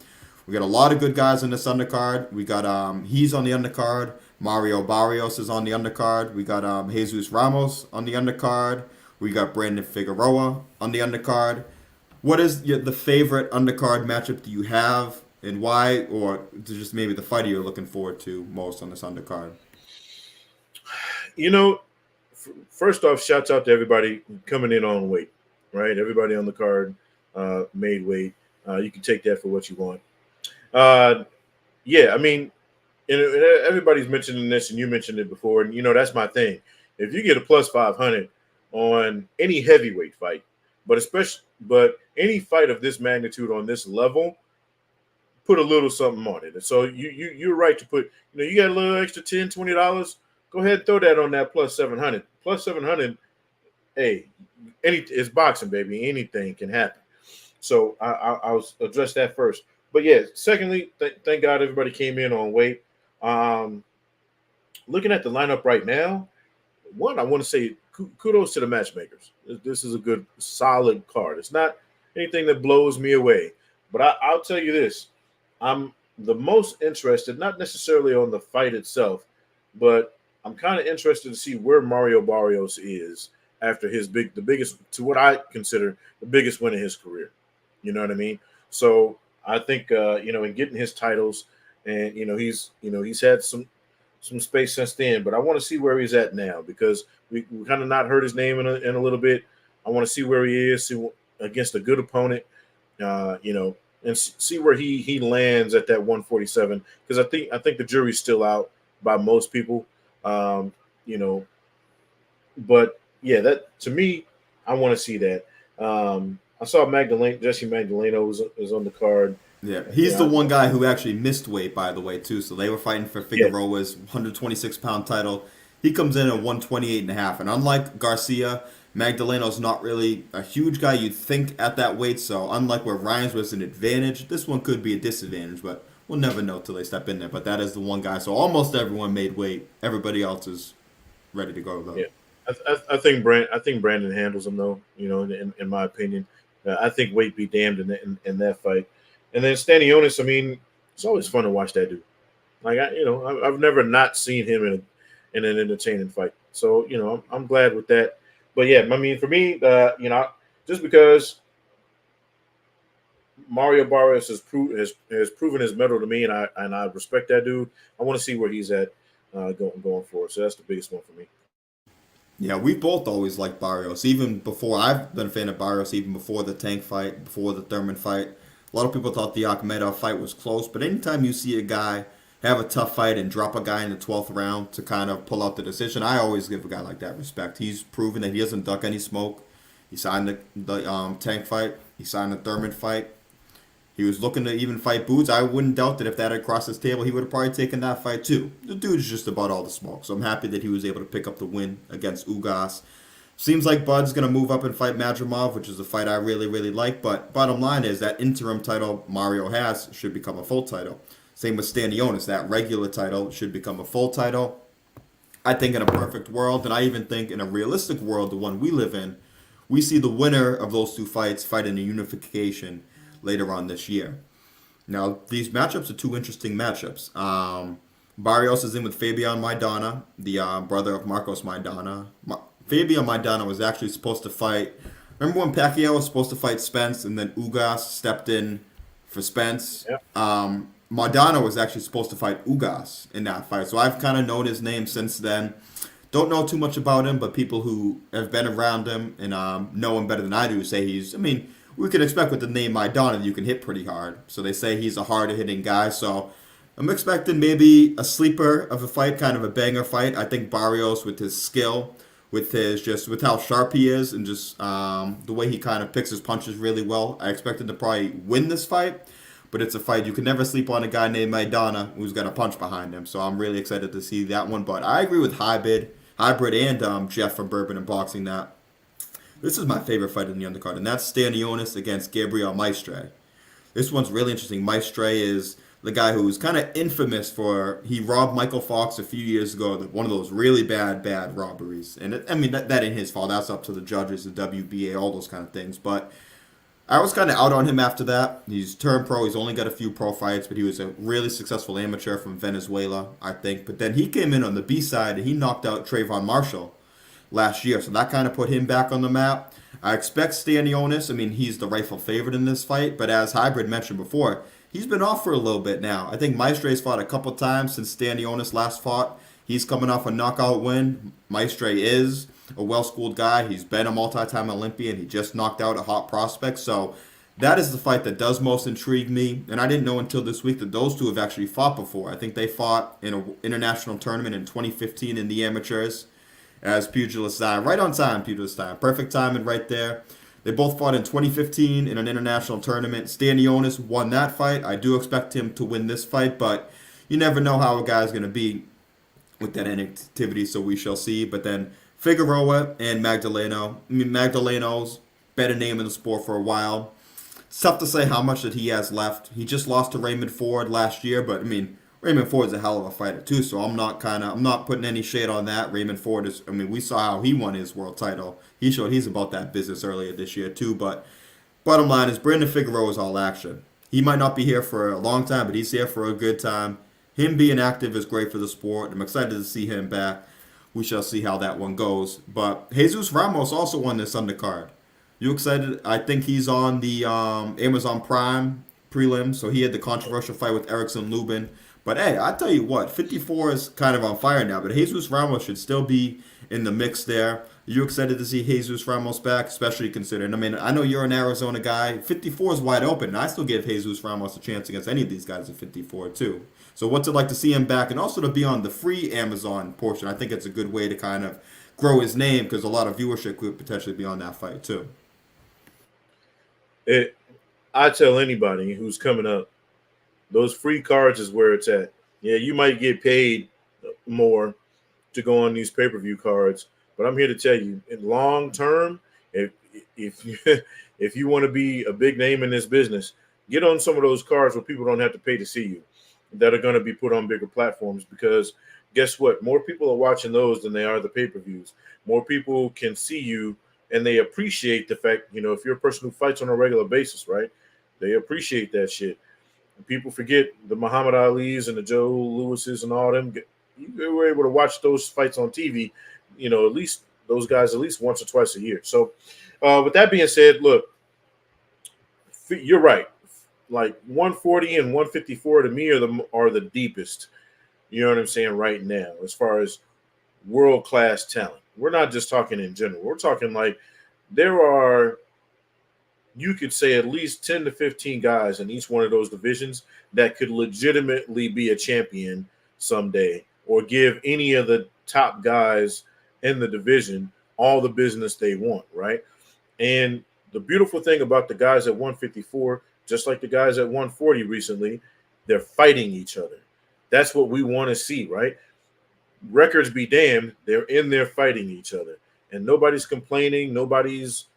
We got a lot of good guys in this undercard. We got he's on the undercard. Mario Barrios is on the undercard. We got Jesus Ramos on the undercard. We got Brandon Figueroa on the undercard. What is the favorite undercard matchup do you have, and why, or just maybe the fighter you're looking forward to most on this undercard? You know, first off, shouts out to everybody coming in on weight, right? Everybody on the card made weight. You can take that for what you want. Yeah, I mean, everybody's mentioning this, and you mentioned it before, and that's my thing. If you get a plus 500 on any heavyweight fight, but any fight of this magnitude on this level, put a little something on it. And so you're right to put, you got a little extra $10, $20, go ahead and throw that on that plus 700. Plus 700, hey, it's boxing, baby. Anything can happen. So I'll address that first. But yeah, secondly, thank God everybody came in on weight. Looking at the lineup right now, one, I want to say kudos to the matchmakers. This is a good, solid card. It's not anything that blows me away. But I'll tell you this. I'm the most interested, not necessarily on the fight itself, but I'm kind of interested to see where Mario Barrios is after the biggest, to what I consider the biggest win in his career. You know what I mean? So I think, in getting his titles, and he's had some space since then, but I want to see where he's at now because we kind of not heard his name in a little bit. I want to see where he is against a good opponent, and see where he lands at that 147 because I think the jury's still out by most people, but yeah, that to me, I want to see that. I saw Jesse Magdaleno was on the card. Yeah, he's the one guy who actually missed weight, by the way, too. So they were fighting for Figueroa's 126-pound title. He comes in at 128.5. And unlike Garcia, Magdaleno's not really a huge guy you'd think at that weight. So unlike where Ryan's was an advantage, this one could be a disadvantage. But we'll never know till they step in there. But that is the one guy. So almost everyone made weight. Everybody else is ready to go, though. Yeah, I think Brandon handles him, though, in my opinion. I think weight be damned in that fight. And then Stanionis, I mean, it's always fun to watch that dude. Like I've never not seen him in an entertaining fight. So I'm glad with that. But yeah, I mean, for me, just because Mario Barrios has proven his mettle to me, and I respect that dude. I want to see where he's at going forward. So that's the biggest one for me. Yeah, we both always liked Barrios. Even before, I've been a fan of Barrios even before the Tank fight, before the Thurman fight. A lot of people thought the Akhmedov fight was close, but anytime you see a guy have a tough fight and drop a guy in the 12th round to kind of pull out the decision, I always give a guy like that respect. He's proven that he doesn't duck any smoke. He signed the Tank fight. He signed the Thurman fight. He was looking to even fight Boots. I wouldn't doubt that if that had crossed his table, he would have probably taken that fight too. The dude's just about all the smoke. So I'm happy that he was able to pick up the win against Ugas. Seems like Bud's going to move up and fight Madrimov, which is a fight I really, really like. But bottom line is that interim title Mario has should become a full title. Same with Stanionis. That regular title should become a full title. I think in a perfect world, and I even think in a realistic world, the one we live in, we see the winner of those two fights fight in a unification later on this year. Now, these matchups are two interesting matchups. Barrios is in with Fabian Maidana, the brother of Marcos Maidana. Fabian Maidana was actually supposed to fight. Remember when Pacquiao was supposed to fight Spence and then Ugas stepped in for Spence? Yep. Maidana was actually supposed to fight Ugas in that fight. So I've kind of known his name since then. Don't know too much about him, but people who have been around him and know him better than I do say he's, I mean, we can expect with the name Maidana that you can hit pretty hard. So they say he's a harder hitting guy. So I'm expecting maybe a sleeper of a fight, kind of a banger fight. I think Barrios with his skill, with how sharp he is, and just the way he kind of picks his punches really well. I expect him to probably win this fight. But it's a fight you can never sleep on a guy named Maidana who's got a punch behind him. So I'm really excited to see that one. But I agree with Hybrid and Jeff from Bourbon and Boxing that this is my favorite fight in the undercard, and that's Stanionis against Gabriel Maestre. This one's really interesting. Maestre is the guy who's kind of infamous for, he robbed Michael Fox a few years ago, one of those really bad robberies. And that ain't his fault. That's up to the judges, the WBA, all those kind of things. But I was kind of out on him after that. He's turned pro. He's only got a few pro fights, but he was a really successful amateur from Venezuela, I think. But then he came in on the B side and he knocked out Trayvon Marshall last year. So that kind of put him back on the map. I expect Stanionis, he's the rightful favorite in this fight. But as Hybrid mentioned before, he's been off for a little bit now. I think Maestre's fought a couple times since Stanionis last fought. He's coming off a knockout win. Maestre is a well-schooled guy. He's been a multi-time Olympian. He just knocked out a hot prospect. So that is the fight that does most intrigue me. And I didn't know until this week that those two have actually fought before. I think they fought in an international tournament in 2015 in the amateurs as pugilist time. Right on time, pugilist time. Perfect timing right there. They both fought in 2015 in an international tournament. Stanionis won that fight. I do expect him to win this fight, but you never know how a guy's going to be with that activity, so we shall see. But then Figueroa and Magdaleno. Magdaleno's been a name in the sport for a while. It's tough to say how much that he has left. He just lost to Raymond Ford last year, but Raymond Ford's a hell of a fighter too, so I'm not putting any shade on that. Raymond Ford is, we saw how he won his world title. He showed he's about that business earlier this year too, but bottom line is Brandon Figueroa is all action. He might not be here for a long time, but he's here for a good time. Him being active is great for the sport. I'm excited to see him back. We shall see how that one goes. But Jesus Ramos also won this undercard. You excited? I think he's on the Amazon Prime prelim, so he had the controversial fight with Erickson Lubin. But hey, I tell you what, 54 is kind of on fire now, but Jesus Ramos should still be in the mix there. You excited to see Jesus Ramos back, especially considering, I know you're an Arizona guy. 54 is wide open, and I still give Jesus Ramos a chance against any of these guys at 54 too. So what's it like to see him back and also to be on the free Amazon portion? I think it's a good way to kind of grow his name because a lot of viewership could potentially be on that fight too. I tell anybody who's coming up, those free cards is where it's at. Yeah, you might get paid more to go on these pay-per-view cards, but I'm here to tell you, in long term, if you want to be a big name in this business, get on some of those cards where people don't have to pay to see you, that are going to be put on bigger platforms, because guess what? More people are watching those than they are the pay-per-views. More people can see you, and they appreciate the fact, if you're a person who fights on a regular basis, right? They appreciate that shit. People forget the Muhammad Ali's and the Joe Lewis's and all them. You were able to watch those fights on TV, at least those guys at least once or twice a year. So with that being said, look, you're right. Like 140 and 154 to me are the deepest. You know what I'm saying right now as far as world-class talent. We're not just talking in general. We're talking like there are, you could say, at least 10 to 15 guys in each one of those divisions that could legitimately be a champion someday or give any of the top guys in the division all the business they want, right? And the beautiful thing about the guys at 154, just like the guys at 140 recently, they're fighting each other. That's what we want to see, right? Records be damned, they're in there fighting each other. And nobody's complaining. Nobody's,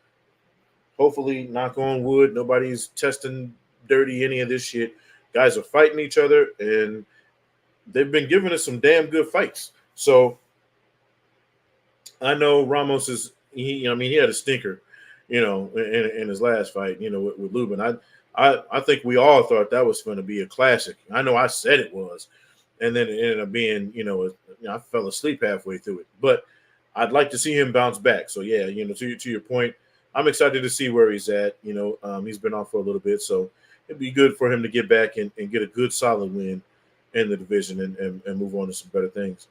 hopefully, knock on wood, nobody's testing dirty, any of this shit. Guys are fighting each other, and they've been giving us some damn good fights. So I know Ramos is, he had a stinker, in his last fight, with Lubin. I think we all thought that was going to be a classic. I know I said it was, and then it ended up being, I fell asleep halfway through it. But I'd like to see him bounce back. So yeah, to your point, I'm excited to see where he's at. He's been off for a little bit, so it'd be good for him to get back and get a good solid win in the division and move on to some better things.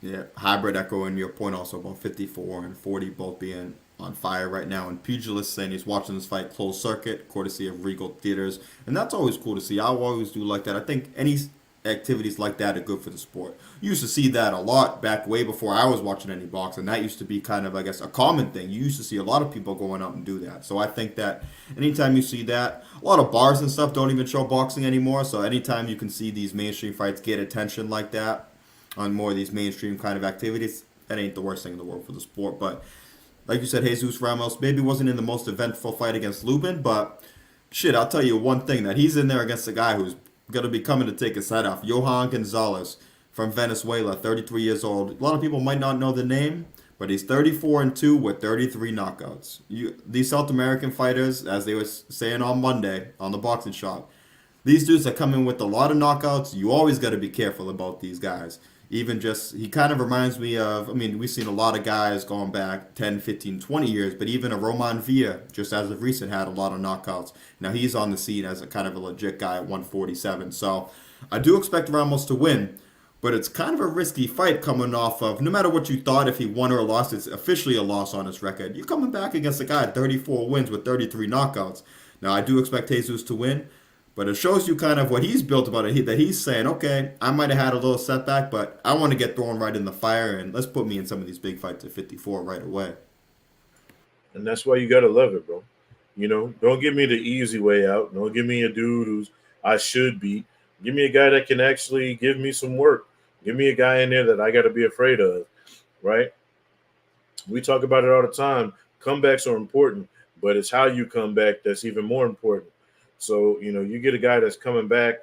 Yeah, hybrid echoing your point also about 54 and 40 both being on fire right now. And Pugilist saying he's watching this fight closed circuit, courtesy of Regal Theaters. And that's always cool to see. I always do like that. I think any activities like that are good for the sport. You used to see that a lot back way before I was watching any boxing. That used to be kind of, I guess, a common thing. You used to see a lot of people going out and do that. So I think that anytime you see that, a lot of bars and stuff don't even show boxing anymore. So anytime you can see these mainstream fights get attention like that, on more of these mainstream kind of activities, that ain't the worst thing in the world for the sport. But like you said, Jesus Ramos maybe wasn't in the most eventful fight against Lubin, but shit, I'll tell you one thing, that he's in there against a guy who's going to be coming to take his head off. Johan Gonzalez from Venezuela, 33 years old. A lot of people might not know the name, but he's 34-2 with 33 knockouts. These South American fighters, as they were saying on Monday on the Boxing Shop, these dudes are coming with a lot of knockouts. You always got to be careful about these guys. Even just, he kind of reminds me of, we've seen a lot of guys going back 10, 15, 20 years, but even a Roman Villa, just as of recent, had a lot of knockouts. Now he's on the scene as a kind of a legit guy at 147. So I do expect Ramos to win, but it's kind of a risky fight coming off of, no matter what you thought, if he won or lost, it's officially a loss on his record. You're coming back against a guy at 34 wins with 33 knockouts. Now I do expect Jesus to win, but it shows you kind of what he's built about it, that he's saying, okay, I might have had a little setback, but I want to get thrown right in the fire, and let's put me in some of these big fights at 54 right away. And that's why you got to love it, bro. Don't give me the easy way out. Don't give me a dude who's I should beat. Give me a guy that can actually give me some work. Give me a guy in there that I got to be afraid of, right? We talk about it all the time. Comebacks are important, but it's how you come back that's even more important. So, you get a guy that's coming back,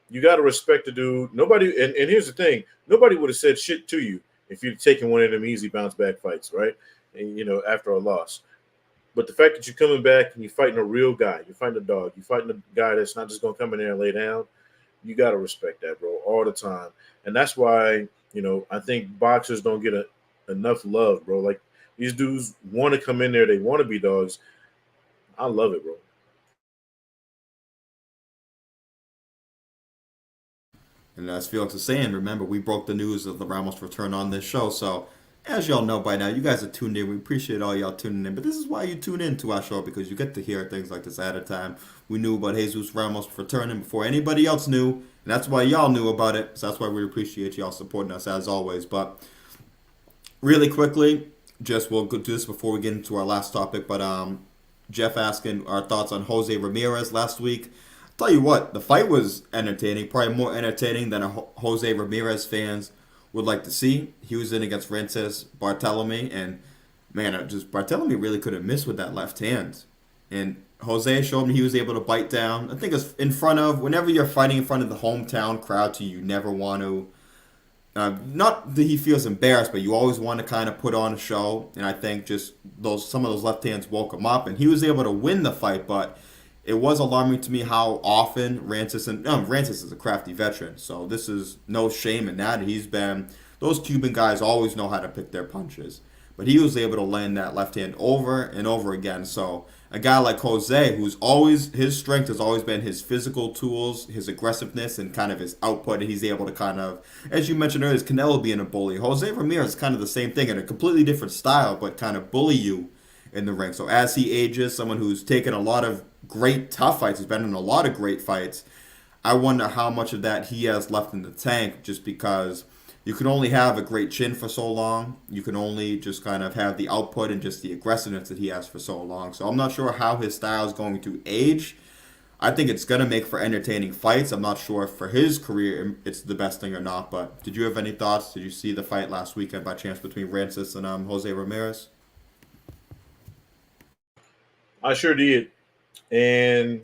you got to respect the dude. Nobody, and here's the thing, nobody would have said shit to you if you'd taken one of them easy bounce back fights, right? And, after a loss. But the fact that you're coming back and you're fighting a real guy, you're fighting a dog, you're fighting a guy that's not just going to come in there and lay down, you got to respect that, bro, all the time. And that's why, I think boxers don't get enough love, bro. Like, these dudes want to come in there, they want to be dogs. I love it, bro. And as Felix is saying, remember, we broke the news of the Ramos return on this show. So, as y'all know by now, you guys are tuned in. We appreciate all y'all tuning in. But this is why you tune in to our show, because you get to hear things like this ahead of time. We knew about Jesus Ramos returning before anybody else knew. And that's why y'all knew about it. So that's why we appreciate y'all supporting us as always. But really quickly, just we'll go do this before we get into our last topic. But Jeff asking our thoughts on Jose Ramirez last week. Tell you what, the fight was entertaining, probably more entertaining than a Jose Ramirez fans would like to see. He was in against Francis Barthelemy, and man, Barthelemy really couldn't miss with that left hand. And Jose showed me he was able to bite down. I think it's in front of, whenever you're fighting in front of the hometown crowd, you never want to, not that he feels embarrassed, but you always want to kind of put on a show. And I think just some of those left hands woke him up, and he was able to win the fight, but it was alarming to me how often Rancis is a crafty veteran, so this is no shame in that. Those Cuban guys always know how to pick their punches, but he was able to land that left hand over and over again. So a guy like Jose, his strength has always been his physical tools, his aggressiveness, and kind of his output. And he's able to kind of, as you mentioned earlier, Canelo being a bully. Jose Ramirez is kind of the same thing in a completely different style, but kind of bully you in the ring. So as he ages, someone who's taken a lot of great tough fights, has been in a lot of great fights, I wonder how much of that he has left in the tank, just because you can only have a great chin for so long. You can only just kind of have the output and just the aggressiveness that he has for so long. So I'm not sure how his style is going to age. I think it's gonna make for entertaining fights. I'm not sure if for his career it's the best thing or not. But did you have any thoughts? Did you see the fight last weekend by chance between Francis and Jose Ramirez? I sure did, and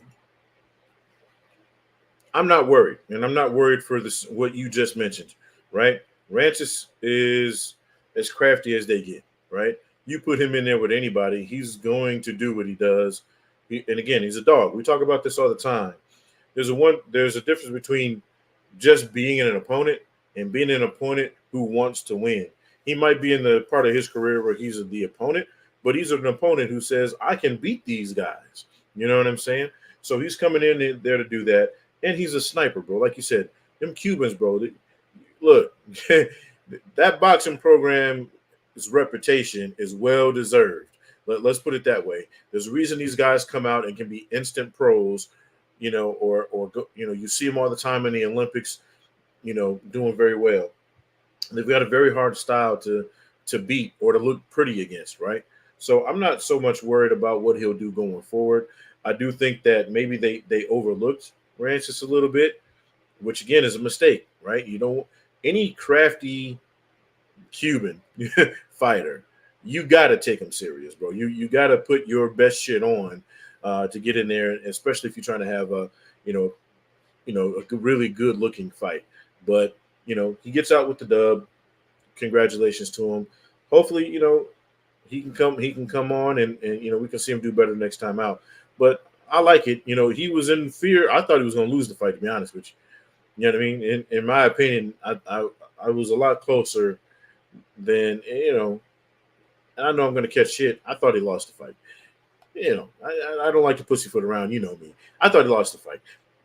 I'm not worried, and I'm not worried for this what you just mentioned, right? Rancis is as crafty as they get, right? You put him in there with anybody, he's going to do what he does. And again, he's a dog. We talk about this all the time. There's a difference between just being an opponent and being an opponent who wants to win. He might be in the part of his career where he's the opponent, but he's an opponent who says, I can beat these guys. You know what I'm saying? So he's coming in there to do that. And he's a sniper, bro. Like you said, them Cubans, bro. Look, that boxing program's reputation is well deserved. Let's put it that way. There's a reason these guys come out and can be instant pros, or you see them all the time in the Olympics, doing very well. They've got a very hard style to beat or to look pretty against, right? So I'm not so much worried about what he'll do going forward. I do think that maybe they overlooked Rancis a little bit, which again is a mistake, right? You don't any crafty Cuban fighter, you got to take him serious, bro. You got to put your best shit on to get in there, especially if you're trying to have a really good looking fight. But he gets out with the dub. Congratulations to him. Hopefully, he can come on and we can see him do better next time out. But I like it. He was in fear. I thought he was going to lose the fight, to be honest with you. You know what I mean? In my opinion, I was a lot closer than, and I know I'm going to catch shit. I thought he lost the fight. I don't like to pussyfoot around. You know me. I thought he lost the fight.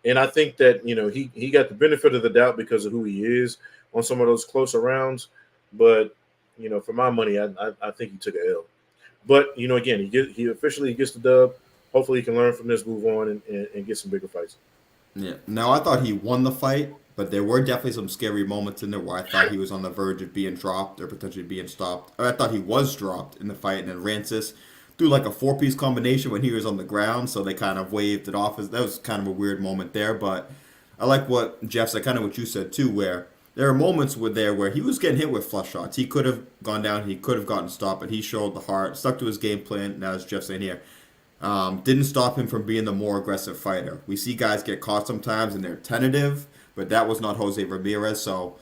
And I think that, he got the benefit of the doubt because of who he is on some of those closer rounds. But, for my money, I think he took an L. But, again, he officially gets the dub. Hopefully he can learn from this, move on, and get some bigger fights. Yeah. Now I thought he won the fight, but there were definitely some scary moments in there where I thought he was on the verge of being dropped or potentially being stopped. Or I thought he was dropped in the fight, and then Rancis threw like a four-piece combination when he was on the ground, so they kind of waved it off. That was kind of a weird moment there, but I like what Jeff said, kind of what you said too, where there are moments where he was getting hit with flush shots. He could have gone down, he could have gotten stopped, but he showed the heart, stuck to his game plan. Now, as Jeff's saying here, didn't stop him from being the more aggressive fighter. We see guys get caught sometimes and they're tentative, but that was not Jose Ramirez. So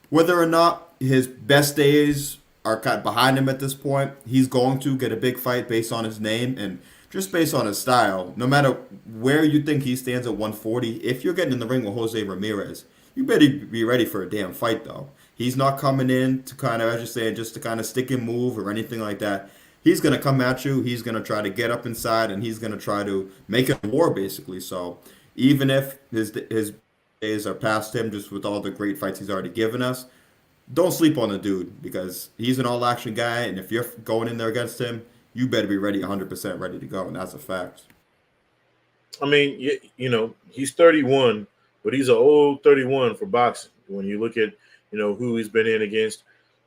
whether or not his best days are kind of behind him at this point, he's going to get a big fight based on his name and just based on his style. No matter where you think he stands at 140, if you're getting in the ring with Jose Ramirez, you better be ready for a damn fight, though. He's not coming in to kind of, as you're saying, just to kind of stick and move or anything like that. He's going to come at you. He's going to try to get up inside, and he's going to try to make it a war, basically. So even if his days are past him, just with all the great fights he's already given us, don't sleep on the dude because he's an all-action guy, and if you're going in there against him, you better be ready, 100% ready to go, and that's a fact. I mean, he's 31, but he's an old 31 for boxing when you look at, who he's been in against.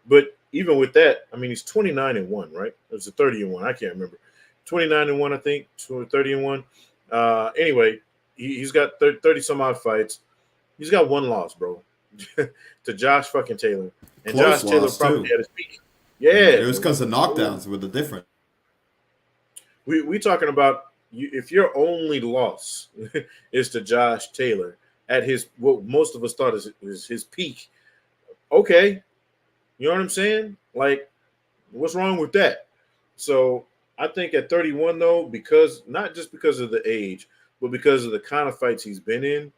But even with that, I mean, he's 29-1, right? It was a 30-1. I can't remember. 29-1, I think, 30-1. Anyway, he's got 30 some odd fights. He's got one loss, bro, to Josh fucking Taylor. And Close Josh Taylor loss, probably too. at his peak. Yeah. It was because of knockdowns with the difference. We talking about if your only loss is to Josh Taylor at what most of us thought is his peak. Okay. You know what I'm saying? Like, what's wrong with that? So I think at 31, though, because not just because of the age, but because of the kind of fights he's been in,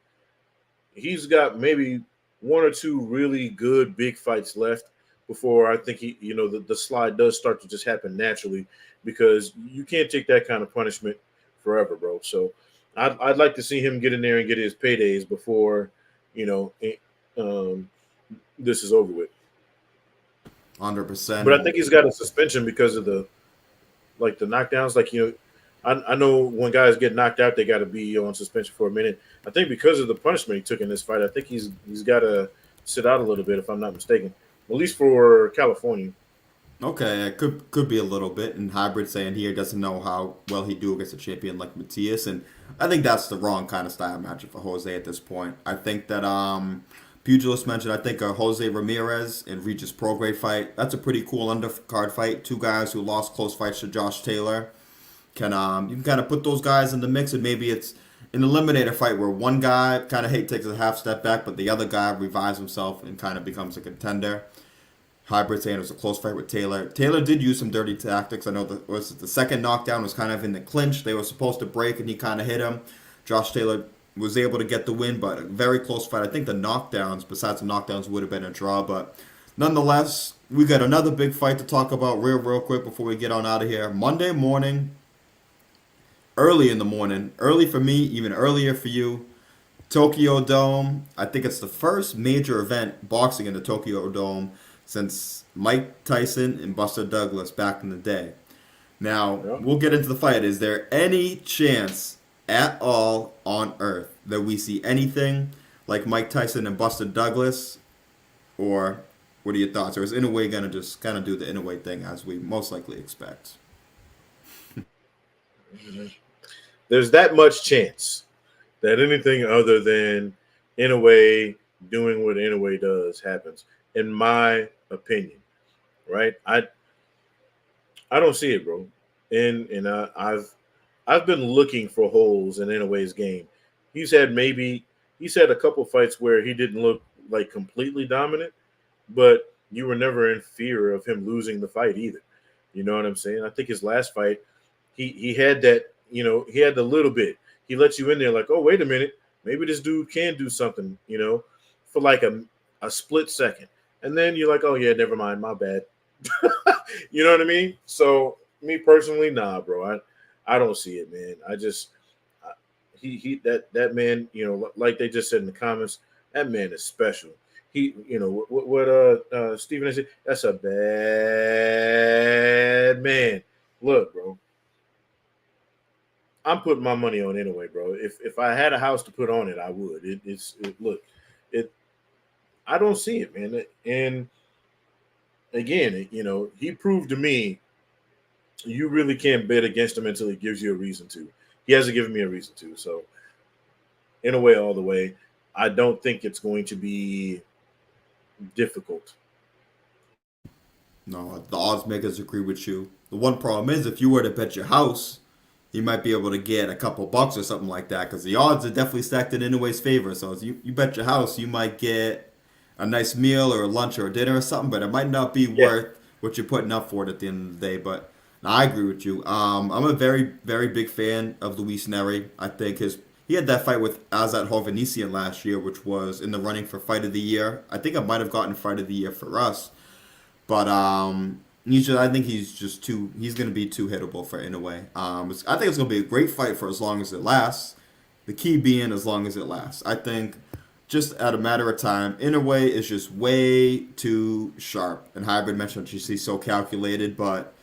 he's got maybe one or two really good big fights left before I think the slide does start to just happen naturally because you can't take that kind of punishment forever, bro. So I'd like to see him get in there and get his paydays before, this is over with. 100%. But I think he's got a suspension because of the knockdowns. I know when guys get knocked out, they got to be on suspension for a minute. I think because of the punishment he took in this fight, I think he's got to sit out a little bit, if I'm not mistaken, at least for California. Okay, it could be a little bit. And Hybrid saying here doesn't know how well he do against a champion like Matias, and I think that's the wrong kind of style matchup for Jose at this point. I think that Pugilist mentioned. I think Jose Ramirez and Regis Prograde fight. That's a pretty cool undercard fight. Two guys who lost close fights to Josh Taylor. Can you can kind of put those guys in the mix, and maybe it's an eliminator fight where one guy kind of takes a half step back, but the other guy revives himself and kind of becomes a contender. Hybrid saying it was a close fight with Taylor. Taylor did use some dirty tactics. I know the second knockdown was kind of in the clinch. They were supposed to break, and he kind of hit him. Josh Taylor was able to get the win, but a very close fight. I think the knockdowns, besides the knockdowns, would have been a draw. But nonetheless, we got another big fight to talk about real quick before we get on out of here. Monday morning, early in the morning, early for me, even earlier for you. Tokyo Dome. I think it's the first major event boxing in the Tokyo Dome since Mike Tyson and Buster Douglas back in the day. Now, Yeah. we'll get into the fight. Is there any chance at all on earth that we see anything like Mike Tyson and Buster Douglas? Or what are your thoughts? Or is Inoue going to just kind of do the Inoue thing as we most likely expect? There's that much chance that anything other than Inoue doing what Inoue does happens, in my opinion. Right? I don't see it, bro. I've been looking for holes in Inoue's game. He's had a couple fights where he didn't look like completely dominant, but you were never in fear of him losing the fight either. You know what I'm saying? I think his last fight, he had that, he had the little bit. He let you in there like, oh, wait a minute, maybe this dude can do something, for like a split second. And then you're like, oh yeah, never mind, my bad. You know what I mean? So me personally, nah, bro. I don't see it, man. That man, like they just said in the comments, that man is special. He, what Stephen said, that's a bad man. Look, bro, I'm putting my money on anyway, bro. If I had a house to put on it, I would. Look, it. I don't see it, man. And again, he proved to me you really can't bet against him until he gives you a reason to. He hasn't given me a reason to. So, in a way, all the way, I don't think it's going to be difficult. No, the odds makers agree with you. The one problem is if you were to bet your house, you might be able to get a couple bucks or something like that because the odds are definitely stacked in Inoue's favor. So if you bet your house, you might get a nice meal or a lunch or a dinner or something, but it might not be Yeah. worth what you're putting up for it at the end of the day. But no, I agree with you. I'm a very big fan of Luis Nery. I think he had that fight with Azat Hovhannissian last year, which was in the running for Fight of the Year. I think I might have gotten Fight of the Year for us. But I think he's just too. He's going to be too hittable for Inoue. I think it's going to be a great fight for as long as it lasts. The key being as long as it lasts. I think just at a matter of time, Inoue is just way too sharp. And Hybrid mentioned he's so calculated, but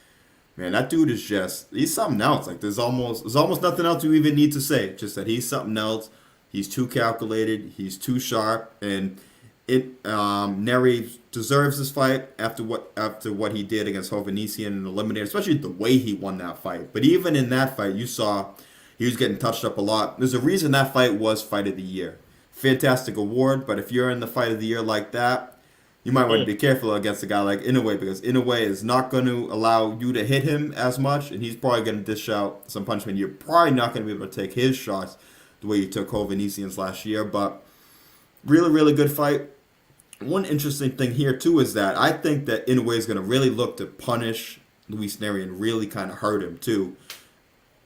man, that dude is he's something else. Like there's almost nothing else you even need to say. Just that he's something else. He's too calculated. He's too sharp, and Nery deserves this fight after what he did against Hovhannissian and eliminated, especially the way he won that fight. But even in that fight, you saw he was getting touched up a lot. There's a reason that fight was Fight of the Year. Fantastic award, but if you're in the Fight of the Year like that, you might want to be careful against a guy like Inoue because Inoue is not going to allow you to hit him as much, and he's probably going to dish out some punishment. You're probably not going to be able to take his shots the way you took Hovhannissian's last year, but really good fight. One interesting thing here too is that I think that Inoue is going to really look to punish Luis Nery and really kind of hurt him too.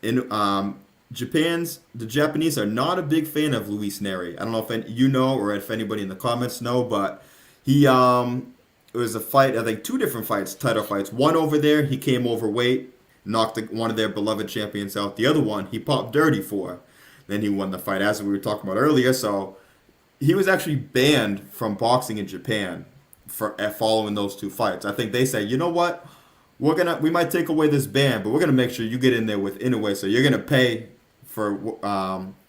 In the Japanese are not a big fan of Luis Nery. I don't know if you know or if anybody in the comments know, but he it was a fight. I think two different fights, title fights. One over there, he came overweight, knocked one of their beloved champions out. The other one, he popped dirty for. Then he won the fight, as we were talking about earlier. So he was actually banned from boxing in Japan for following those two fights. I think they said, you know what, we might take away this ban, but we're gonna make sure you get in there with Inoue. So you're gonna pay for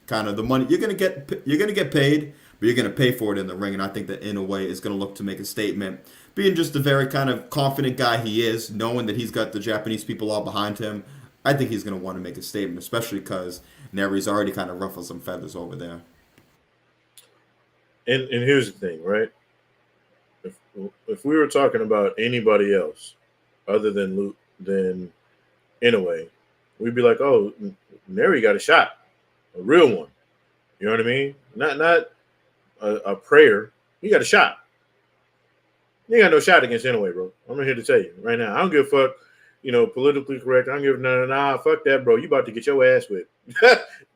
kind of the money you're gonna get paid, but you're gonna pay for it in the ring. And I think that Inoue is gonna look to make a statement being just the very kind of confident guy he is, knowing that he's got the Japanese people all behind him, I think he's going to want to make a statement, especially because Nery's already kind of ruffled some feathers over there. And here's the thing, right? If if we were talking about anybody else other than Inoue, we'd be like, oh, Nery got a shot, a real one. You know what I mean? Not a prayer. He got a shot. You ain't got no shot against Inoue, bro. I'm here to tell you right now. I don't give a fuck. Politically correct. I don't give nah. Fuck that, bro. You about to get your ass whipped.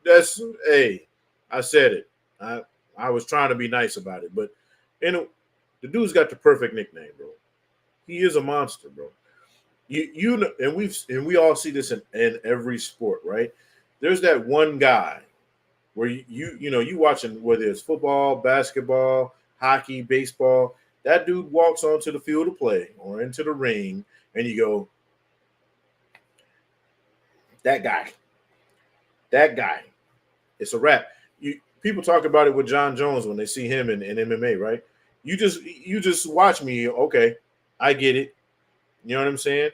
That's hey. I said it. I was trying to be nice about it, but the dude's got the perfect nickname, bro. He is a monster, bro. You know, and we all see this in every sport, right? There's that one guy where you watching, whether it's football, basketball, hockey, baseball. That dude walks onto the field of play or into the ring, and you go, that guy. It's a wrap. People talk about it with John Jones when they see him in MMA, right? You just watch me. Okay, I get it. You know what I'm saying?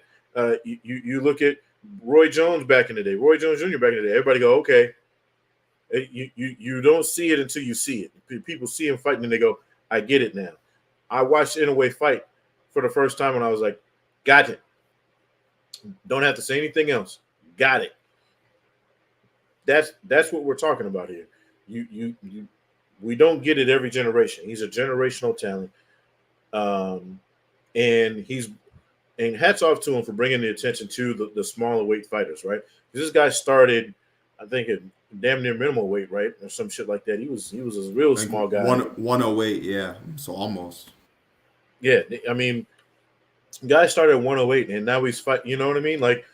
You look at Roy Jones back in the day, Roy Jones Jr. back in the day. Everybody go, okay. You don't see it until you see it. People see him fighting and they go, I get it now. I watched Inoue fight for the first time and I was like, got it. Don't have to say anything else. Got it. That's what we're talking about here. We don't get it every generation. He's a generational talent, and hats off to him for bringing the attention to the smaller weight fighters, right? This guy started, I think, at damn near minimal weight, right, or some shit like that. He was a real small guy. 108, yeah, so almost. Yeah, I mean, guy started at 108, and now he's fighting. You know what I mean? Like,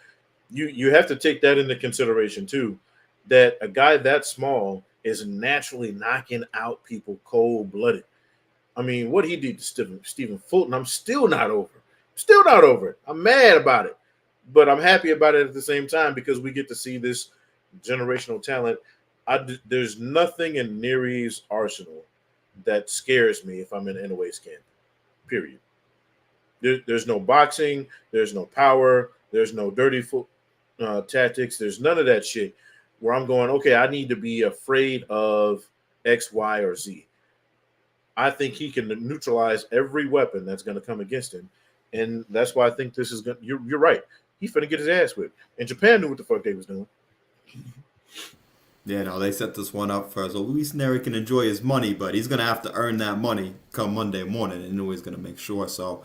you have to take that into consideration too. That a guy that small is naturally knocking out people cold blooded. I mean, what he did to Stephen Fulton, I'm still not over. Still not over it. I'm mad about it, but I'm happy about it at the same time because we get to see this generational talent. There's nothing in Nery's arsenal that scares me if I'm in Inoue's camp. Period. There's no boxing. There's no power. There's no dirty tactics. There's none of that shit where I'm going, okay, I need to be afraid of X, Y, or Z. I think he can neutralize every weapon that's going to come against him. And that's why I think this is going to, you're right. He's finna get his ass whipped. And Japan knew what the fuck they was doing. Yeah, no, they set this one up for so Luis Nery can enjoy his money, but he's gonna have to earn that money come Monday morning, and Inoue's gonna make sure. So,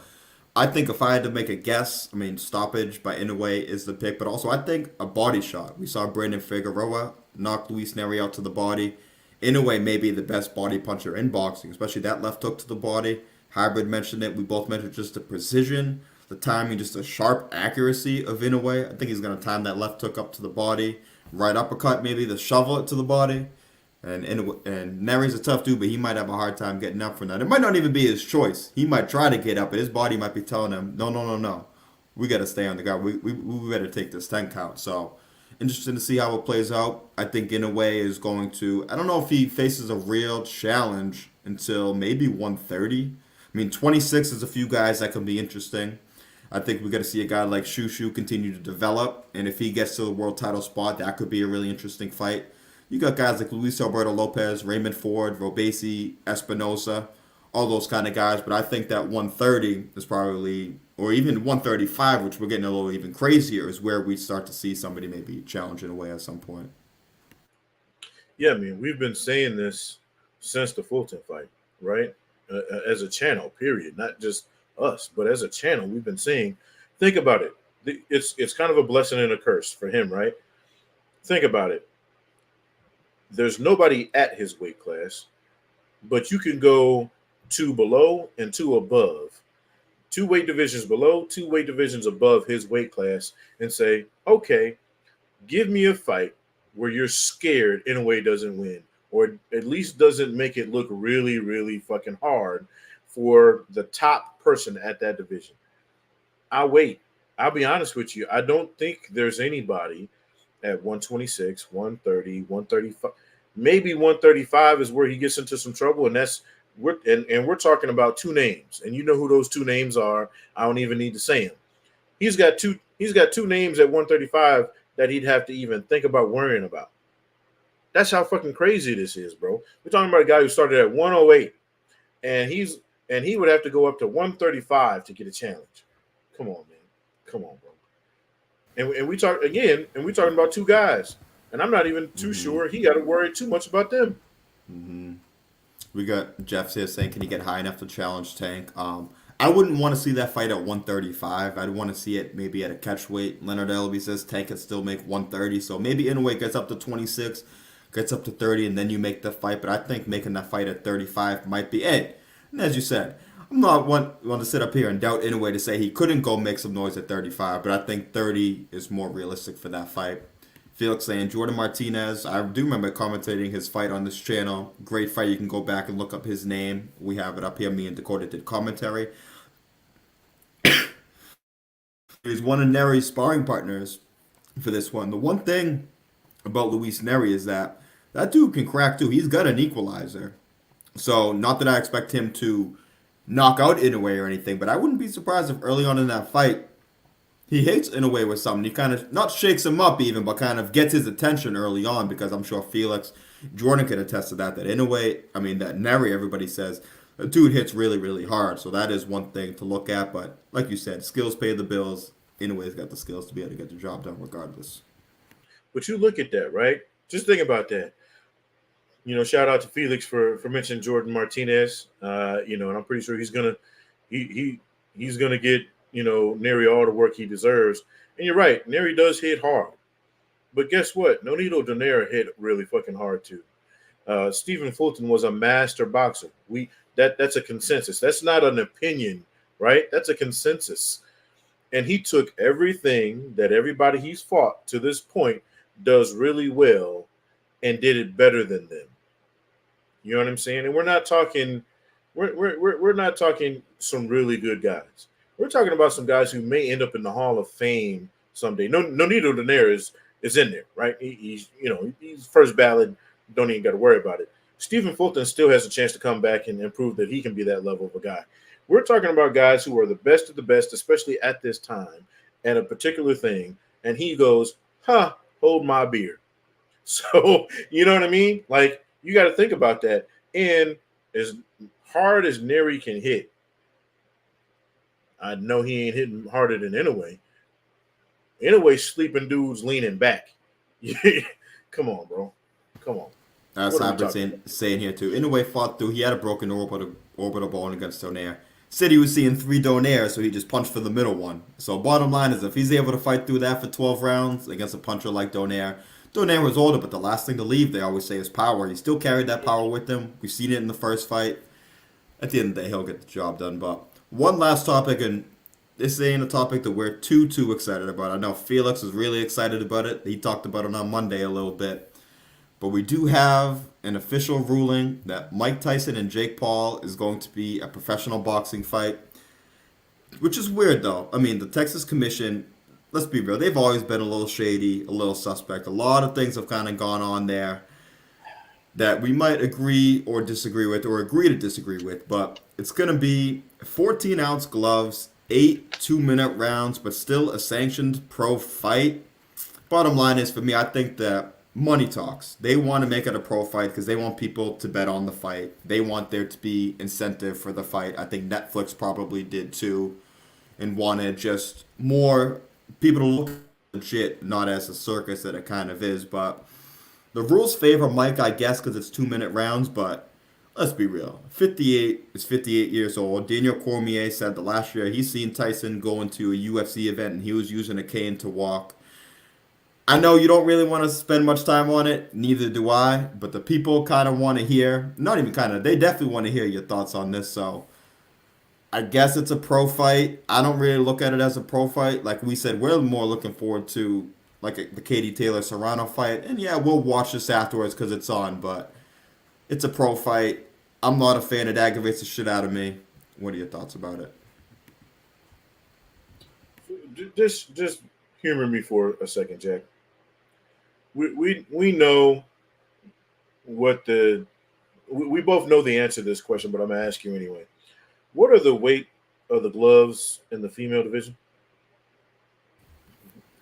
I think if I had to make a guess, I mean, stoppage by Inoue is the pick, but also I think a body shot. We saw Brandon Figueroa knock Luis Nery out to the body. Inoue may be the best body puncher in boxing, especially that left hook to the body. Hybrid mentioned it. We both mentioned just the precision, the timing, just the sharp accuracy of Inoue. I think he's gonna time that left hook up to the body. Right uppercut, maybe the shovel it to the body. And Nery's a tough dude, but he might have a hard time getting up from that. It might not even be his choice. He might try to get up, but his body might be telling him, no. We got to stay on the guard. We better take this 10 count. So, interesting to see how it plays out. I think Inoue is going to, I don't know if he faces a real challenge until maybe 130. I mean, 26 is a few guys that can be interesting. I think we got to see a guy like Shushu continue to develop, and if he gets to the world title spot, that could be a really interesting fight. You got guys like Luis Alberto Lopez, Raymond Ford, Robesi, Espinosa, all those kind of guys, but I think that 130 is probably, or even 135, which we're getting a little even crazier, is where we start to see somebody maybe challenge Inoue at some point. Yeah, I mean, we've been saying this since the Fulton fight, right? As a channel, period. Not just us, but as a channel, we've been saying, think about it. It's kind of a blessing and a curse for him, right? Think about it. There's nobody at his weight class, but you can go two below and two above. Two weight divisions below, two weight divisions above his weight class, and say, okay, give me a fight where you're scared Inoue doesn't win, or at least doesn't make it look really, really fucking hard for the top person at that division. I'll wait. I'll be honest with you. I don't think there's anybody at 126, 130, 135. Maybe 135 is where he gets into some trouble, and that's We're talking about two names, and you know who those two names are. I don't even need to say them. He's got two names at 135 that he'd have to even think about worrying about. That's how fucking crazy this is, bro. We're talking about a guy who started at 108, and he would have to go up to 135 to get a challenge. Come on, man. Come on, bro. And we talk again, and we're talking about two guys, and I'm not even too Mm-hmm. sure he got to worry too much about them. Mm-hmm. We got Jeff here saying, can he get high enough to challenge Tank? I wouldn't want to see that fight at 135. I'd want to see it maybe at a catch weight. Leonard Elby says Tank can still make 130. So maybe Inoue gets up to 26, gets up to 30, and then you make the fight. But I think making that fight at 35 might be it. And as you said, I'm not one to sit up here and doubt Inoue to say he couldn't go make some noise at 35. But I think 30 is more realistic for that fight. Felix saying Jordan Martinez. I do remember commentating his fight on this channel. Great fight. You can go back and look up his name. We have it up here. Me and Dakota did commentary. He's one of Nery's sparring partners for this one. The one thing about Luis Nery is that dude can crack too. He's got an equalizer. So not that I expect him to knock out Inoue or anything, but I wouldn't be surprised if early on in that fight he hits Inoue with something. He kind of not shakes him up even, but kind of gets his attention early on because I'm sure Felix, Jordan could attest to that. That Inoue, I mean that Nery, everybody says the dude hits really really hard. So that is one thing to look at. But like you said, skills pay the bills. Inoue's got the skills to be able to get the job done regardless. But you look at that, right? Just think about that. Shout out to Felix for mentioning Jordan Martinez. And I'm pretty sure he's gonna get Nery all the work he deserves. And you're right, Nery does hit hard, but guess what? Nonito Donaire hit really fucking hard too. Stephen Fulton was a master boxer. That's a consensus. That's not an opinion, right? That's a consensus. And he took everything that everybody he's fought to this point does really well and did it better than them. You know what I'm saying? And we're not talking some really good guys. We're talking about some guys who may end up in the Hall of Fame someday. No, Nonito Donaire is in there, right? He's first ballot. Don't even got to worry about it. Stephen Fulton still has a chance to come back and prove that he can be that level of a guy. We're talking about guys who are the best of the best, especially at this time, at a particular thing. And he goes, hold my beer. So, you know what I mean? Like, you got to think about that. And as hard as Nery can hit, I know he ain't hitting harder than Inoue. Inoue sleeping dudes leaning back. Come on, bro. Come on. That's What are we Hybrid talking about? saying here too. Inoue fought through. He had a broken orbital bone against Donaire. Said he was seeing 3 Donaire, so he just punched for the middle one. So bottom line is, if he's able to fight through that for 12 rounds against a puncher like Donaire, Donaire was older, but the last thing to leave, they always say, is power. He still carried that power with him. We've seen it in the first fight. At the end of the day, he'll get the job done. But one last topic, and this ain't a topic that we're too excited about. I know Felix is really excited about it. He talked about it on Monday a little bit. But we do have an official ruling that Mike Tyson and Jake Paul is going to be a professional boxing fight, which is weird though. I mean, the Texas Commission, let's be real, they've always been a little shady, a little suspect. A lot of things have kind of gone on there that we might agree or disagree with, or agree to disagree with. But it's going to be 14-ounce gloves, 8 2-minute rounds, but still a sanctioned pro fight. Bottom line is, for me, I think that money talks. They want to make it a pro fight because they want people to bet on the fight. They want there to be incentive for the fight. I think Netflix probably did too, and wanted just more people to look legit, not as a circus that it kind of is. But the rules favor Mike, I guess, because it's 2-minute rounds. But let's be real. 58 is 58 years old. Daniel Cormier said that last year he's seen Tyson go into a UFC event and he was using a cane to walk. I know you don't really want to spend much time on it, neither do I, but the people kind of want to hear, not even kind of, they definitely want to hear your thoughts on this, so I guess it's a pro fight. I don't really look at it as a pro fight. Like we said, we're more looking forward to the Katie Taylor Serrano fight, and yeah, we'll watch this afterwards because it's on, but it's a pro fight. I'm not a fan. It aggravates the shit out of me. What are your thoughts about it? Just humor me for a second, Jack. We know what the we both know the answer to this question, but I'm gonna ask you anyway. What are the weight of the gloves in the female division?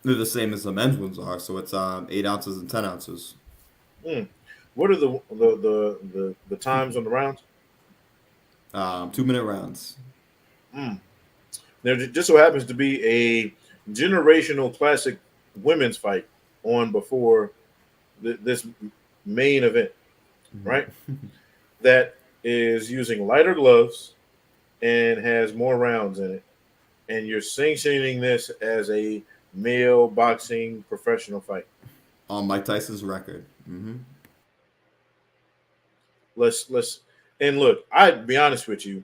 They're the same as the men's ones are, so it's 8 ounces and 10 ounces. Hmm. What are the times on the rounds? 2 minute rounds. Hmm. There just so happens to be a generational classic women's fight on before this main event, right? That is using lighter gloves and has more rounds in it, and you're sanctioning this as a male boxing professional fight. On Mike Tyson's record. Let's and look. I'd be honest with you.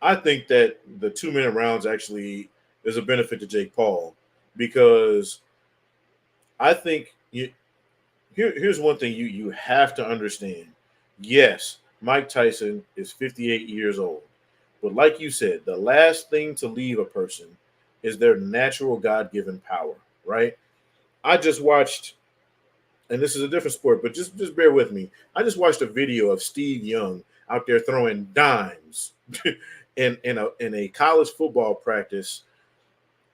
I think that the 2 minute rounds actually is a benefit to Jake Paul because I think here's one thing you have to understand. Yes, Mike Tyson is 58 years old, but like you said, the last thing to leave a person is their natural God given power. Right? I just watched, and this is a different sport, but just bear with me. I just watched a video of Steve Young out there throwing dimes in a college football practice,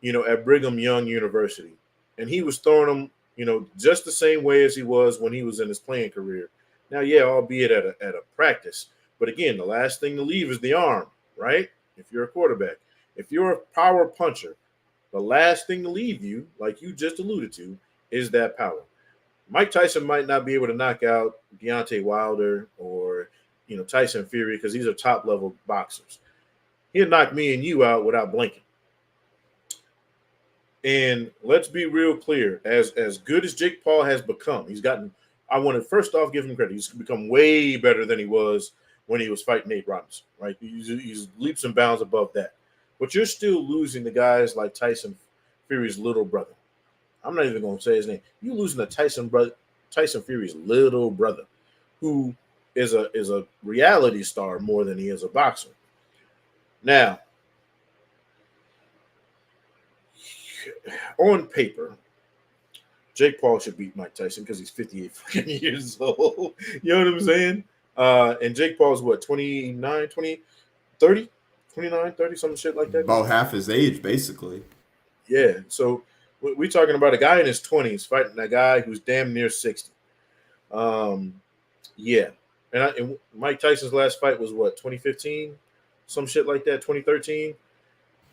at Brigham Young University, and he was throwing them, just the same way as he was when he was in his playing career. Now, yeah, albeit at a practice, but again, the last thing to leave is the arm, right? If you're a quarterback, if you're a power puncher, the last thing to leave you, like you just alluded to, is that power. Mike Tyson might not be able to knock out Deontay Wilder or Tyson Fury because these are top level boxers. He'll knock me and you out without blinking. And let's be real clear, as good as Jake Paul has become, he's gotten. I want to first off give him credit. He's become way better than he was when he was fighting Nate Robinson. Right, he's leaps and bounds above that. But you're still losing the guys like Tyson Fury's little brother. I'm not even going to say his name. You losing to Tyson Fury's little brother, who is a reality star more than he is a boxer. Now, on paper, Jake Paul should beat Mike Tyson because he's 58 fucking years old. You know what I'm saying? And Jake Paul's what, 29, 20, 30? 29, 30, some shit like that. About half his age, basically. Yeah. So we're talking about a guy in his 20s fighting a guy who's damn near 60. Yeah. And Mike Tyson's last fight was what, 2015? Some shit like that, 2013?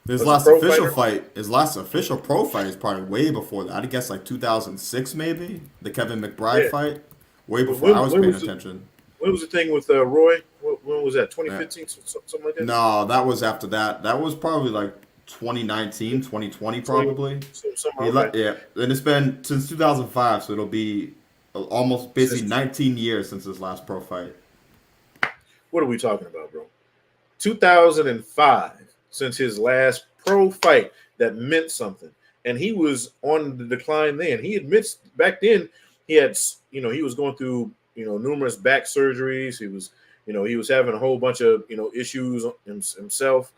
His As a last pro official fighter? fight, his last official pro fight is probably way before that. I'd guess like 2006 maybe, the Kevin McBride Yeah. fight. Way before I When, was when paying was the, attention. when was the thing with Roy? When was that? Yeah. 2015? Something like that? No, that was after that. That was probably like 2019, 2020 20, probably. something, He okay. yeah, and it's been since 2005, so it'll be almost basically Since, 19 years since his last pro fight. what are we talking about, bro? 2005 since his last pro fight that meant something. And he was on the decline then. He admits back then he had, he was going through, numerous back surgeries. He was having a whole bunch of, issues himself.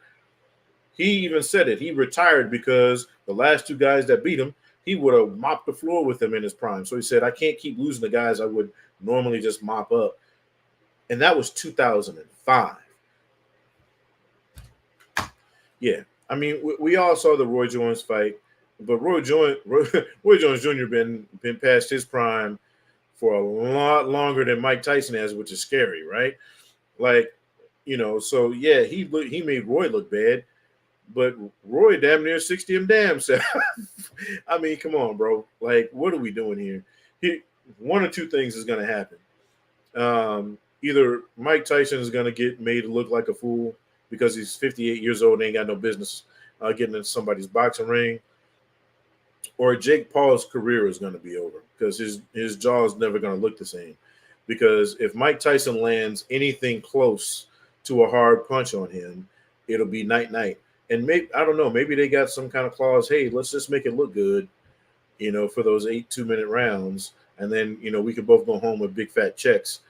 He even said it. He retired because the last two guys that beat him, he would have mopped the floor with them in his prime. So he said, I can't keep losing the guys I would normally just mop up. And that was 2005. Yeah, I mean, we all saw the Roy Jones fight, but Roy Jones Jr. been past his prime for a lot longer than Mike Tyson has, which is scary, right? Like, so yeah, he made Roy look bad, but Roy damn near 60 him damn self. I mean, come on, bro. Like, what are we doing here? One or two things is going to happen. Either Mike Tyson is going to get made to look like a fool because he's 58 years old and ain't got no business getting in somebody's boxing ring, or Jake Paul's career is going to be over because his jaw is never going to look the same. Because if Mike Tyson lands anything close to a hard punch on him, it'll be night night. And maybe I don't know, maybe they got some kind of clause. Hey, let's just make it look good, for those 8 2-minute rounds, and then we could both go home with big fat checks.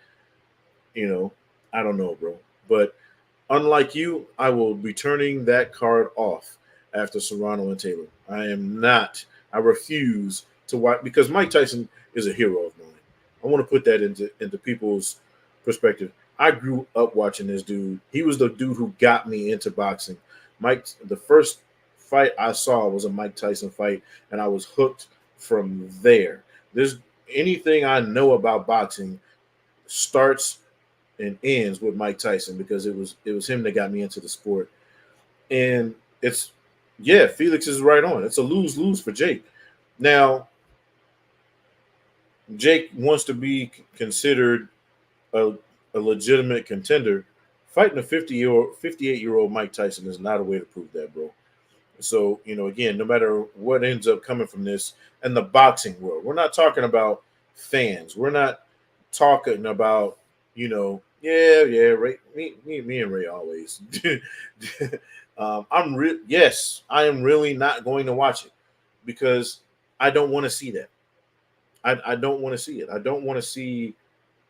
I don't know, bro. But unlike you, I will be turning that card off after Serrano and Taylor. I am not. I refuse to watch because Mike Tyson is a hero of mine. I want to put that into people's perspective. I grew up watching this dude. He was the dude who got me into boxing. The first fight I saw was a Mike Tyson fight, and I was hooked from there. There's anything I know about boxing starts and ends with Mike Tyson because it was him that got me into the sport. And it's yeah, Felix is right on. It's a lose lose for Jake. Now Jake wants to be considered a, a legitimate contender. Fighting a 58-year-old Mike Tyson is not a way to prove that, bro. So, again, no matter what ends up coming from this and the boxing world, we're not talking about fans. We're not talking about, yeah, Ray, me and Ray always. Yes, I am really not going to watch it because I don't want to see that. I don't want to see it. I don't want to see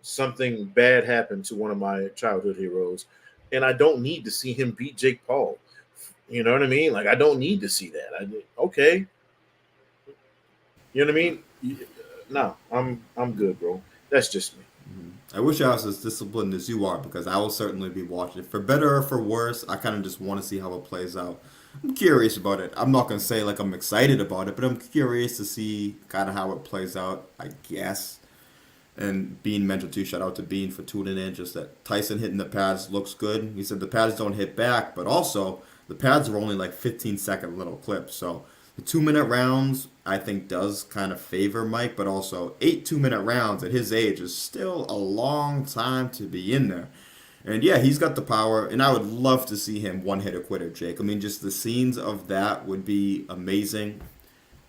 something bad happen to one of my childhood heroes, and I don't need to see him beat Jake Paul. You know what I mean? Like I don't need to see that. Okay, you know what I mean? No, I'm good, bro. That's just me. I wish I was as disciplined as you are because I will certainly be watching it. For better or for worse, I kind of just want to see how it plays out. I'm curious about it. I'm not going to say like I'm excited about it, but I'm curious to see kind of how it plays out, I guess. And Bean mentioned too, shout out to Bean for tuning in, just that Tyson hitting the pads looks good. He said the pads don't hit back, but also the pads are only like 15-second little clips. So the 2-minute rounds, I think, does kind of favor Mike, but also 8 2-minute rounds at his age is still a long time to be in there. And yeah, he's got the power, and I would love to see him one hit a quitter, Jake. I mean, just the scenes of that would be amazing,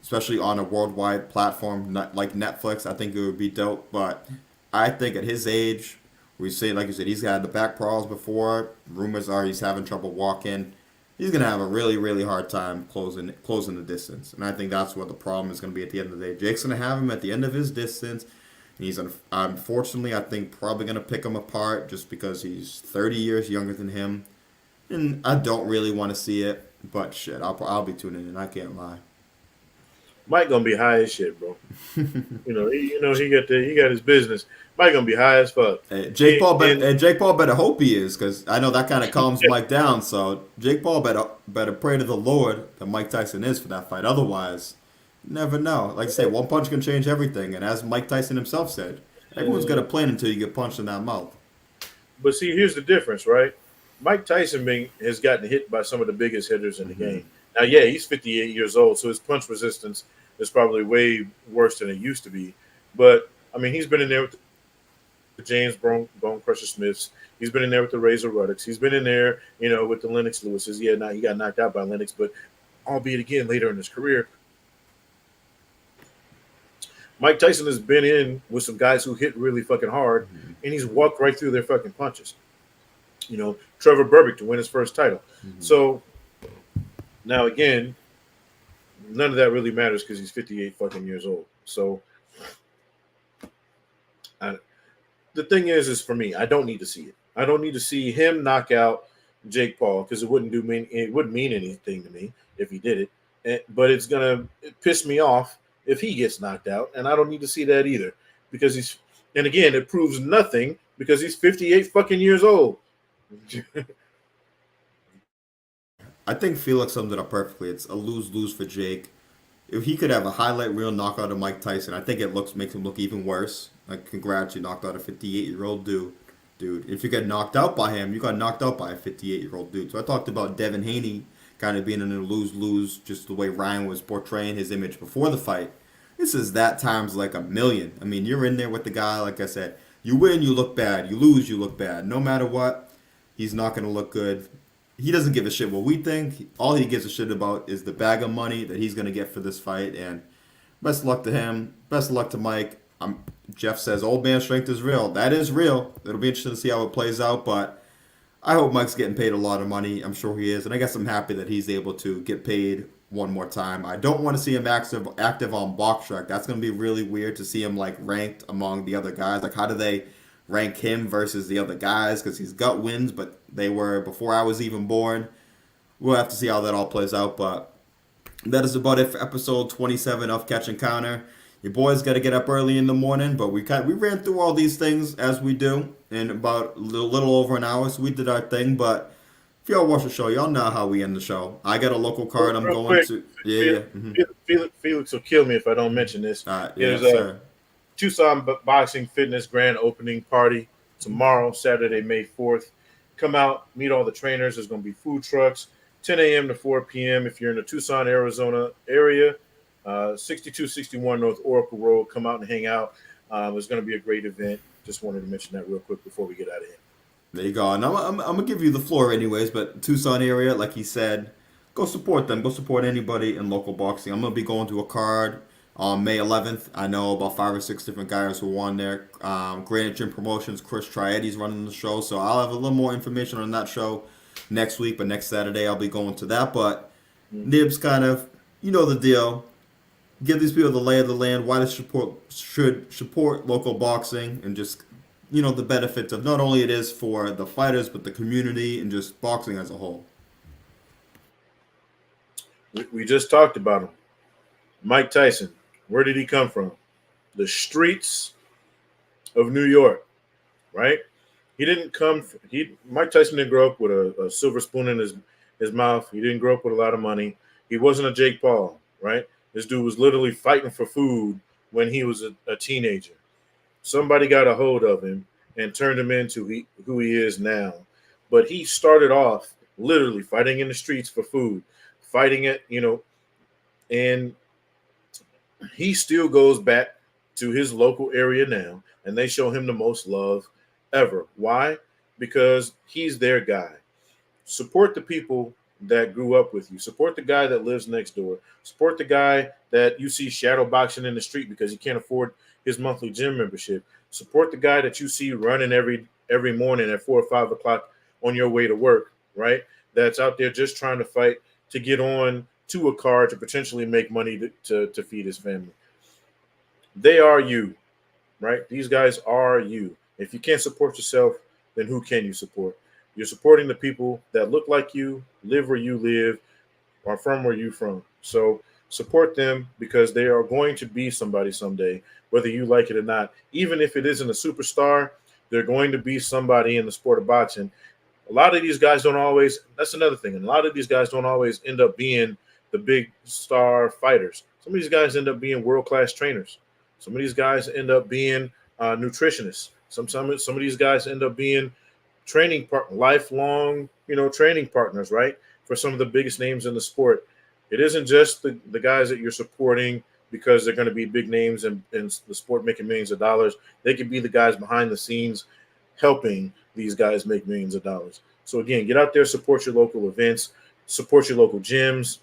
especially on a worldwide platform like Netflix. I think it would be dope. But I think at his age, we say, like you said, he's had the back problems before. Rumors are he's having trouble walking. He's gonna have a really, really hard time closing the distance. And I think that's what the problem is gonna be at the end of the day. Jake's gonna have him at the end of his distance. He's unfortunately, I think, probably gonna pick him apart just because he's 30 years younger than him. And I don't really want to see it, but shit, I'll be tuning in. I can't lie. Mike gonna be high as shit, bro. He got his business. Mike gonna be high as fuck. Jake Paul better hope he is, because I know that kind of calms Mike down. So Jake Paul better pray to the Lord that Mike Tyson is for that fight. Otherwise, you never know. Like I say, one punch can change everything. And as Mike Tyson himself said, everyone's got a plan until you get punched in that mouth. But see, here's the difference, right? Mike Tyson has gotten hit by some of the biggest hitters in the game. Now, yeah, he's 58 years old, so his punch resistance is probably way worse than it used to be. But I mean, he's been in there with the James Bone Crusher Smiths. He's been in there with the Razor Ruddocks. He's been in there, with the Lennox Lewises. Yeah, now he got knocked out by Lennox, but albeit again later in his career. Mike Tyson has been in with some guys who hit really fucking hard, and he's walked right through their fucking punches. Trevor Berbick to win his first title. So now again, none of that really matters because he's 58 fucking years old. So the thing is for me, I don't need to see it. I don't need to see him knock out Jake Paul because it wouldn't mean anything to me if he did it. But it's gonna piss me off if he gets knocked out, and I don't need to see that either because and again, it proves nothing because he's 58 fucking years old. I think Felix summed it up perfectly. It's a lose-lose for Jake. If he could have a highlight reel knockout of Mike Tyson, I think it makes him look even worse. Like, congrats, you knocked out a 58-year-old dude. If you get knocked out by him, you got knocked out by a 58-year-old dude. So I talked about Devin Haney kind of being in a lose-lose, just the way Ryan was portraying his image before the fight. This is that times like a million. I mean, you're in there with the guy, like I said. You win, you look bad. You lose, you look bad. No matter what, he's not going to look good. He doesn't give a shit what we think. All he gives a shit about is the bag of money that he's going to get for this fight. And best of luck to him. Best of luck to Mike. Jeff says old man strength is real. That is real. It'll be interesting to see how it plays out. But I hope Mike's getting paid a lot of money. I'm sure he is. And I guess I'm happy that he's able to get paid one more time. I don't want to see him active on BoxRec. That's going to be really weird to see him like ranked among the other guys. Like, how do they rank him versus the other guys? Because he's got wins, but they were before I was even born. We'll have to see how that all plays out. But that is about it for episode 27 of Catch and Counter. Your boys got to get up early in the morning, but we ran through all these things as we do in about a little over an hour. So we did our thing. But if y'all watch the show, y'all know how we end the show. I got a local card. I'm Real going quick, to. Yeah. Mm-hmm. Felix will kill me if I don't mention this. Yeah, There's sir. Tucson Boxing Fitness grand opening party tomorrow, Saturday, May 4th. Come out, meet all the trainers. There's going to be food trucks, 10 a.m. to 4 p.m. If you're in the Tucson, Arizona area, 6261 North Oracle Road, come out and hang out. It's going to be a great event. Just wanted to mention that real quick before we get out of here. There you go. And I'm going to give you the floor anyways, but Tucson area, like he said, go support them. Go support anybody in local boxing. I'm going to be going to a card on May 11th. I know about 5 or 6 different guys who won there. Granite Gym Promotions, Chris Trietti's running the show. So I'll have a little more information on that show next week, but next Saturday I'll be going to that. But Nibs kind of, you know the deal. Give these people the lay of the land, why they should support local boxing, and just, you know, the benefits of not only it is for the fighters, but the community and just boxing as a whole. We just talked about him. Mike Tyson. Where did he come from? The streets of New York, right? He didn't come. Mike Tyson didn't grow up with a silver spoon in his mouth. He didn't grow up with a lot of money. He wasn't a Jake Paul, right? This dude was literally fighting for food when he was a teenager. Somebody got a hold of him and turned him into who he is now. But he started off literally fighting in the streets for food, fighting it, and he still goes back to his local area now, and they show him the most love ever. Why? Because he's their guy. Support the people that grew up with you. Support the guy that lives next door. Support the guy that you see shadow boxing in the street because he can't afford his monthly gym membership. Support the guy that you see running every morning at 4 or 5 o'clock on your way to work, right? That's out there just trying to fight to get on to a car to potentially make money to feed his family. They are you, right? These guys are you. If you can't support yourself, then who can you support? You're supporting the people that look like you, live where you live, or from where you're from. So support them because they are going to be somebody someday, whether you like it or not. Even if it isn't a superstar, they're going to be somebody in the sport of boxing. A lot of these guys don't always, that's another thing. And a lot of these guys don't always end up being the big star fighters. Some of these guys end up being world-class trainers. Some of these guys end up being nutritionists. Some of these guys end up being lifelong, training partners, right? For some of the biggest names in the sport. It isn't just the guys that you're supporting because they're going to be big names and the sport making millions of dollars. They could be the guys behind the scenes helping these guys make millions of dollars. So again, get out there, support your local events, support your local gyms,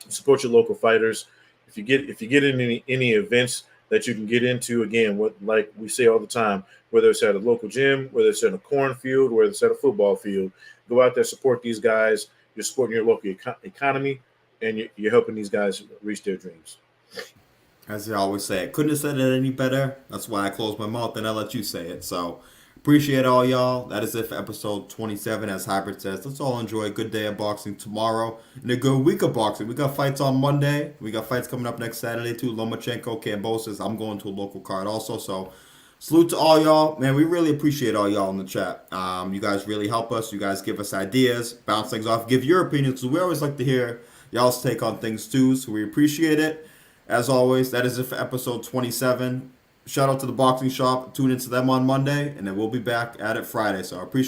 support your local fighters. If you get in any events that you can get into, again, what like we say all the time, whether it's at a local gym, whether it's in a cornfield, whether it's at a football field, go out there, support these guys. You're supporting your local economy, and you're helping these guys reach their dreams. As I always say, I couldn't have said it any better. That's why I closed my mouth and I let you say it. So appreciate all y'all. That is it for episode 27. As Hybrid says, let's all enjoy a good day of boxing tomorrow and a good week of boxing. We got fights on Monday. We got fights coming up next Saturday too. Lomachenko, Kambosos. I'm going to a local card also. So salute to all y'all. Man, we really appreciate all y'all in the chat. You guys really help us. You guys give us ideas, bounce things off, give your opinions. Because we always like to hear y'all's take on things too. So we appreciate it. As always, that is it for episode 27. Shout out to the Boxing Shop. Tune into them on Monday, and then we'll be back at it Friday. So I appreciate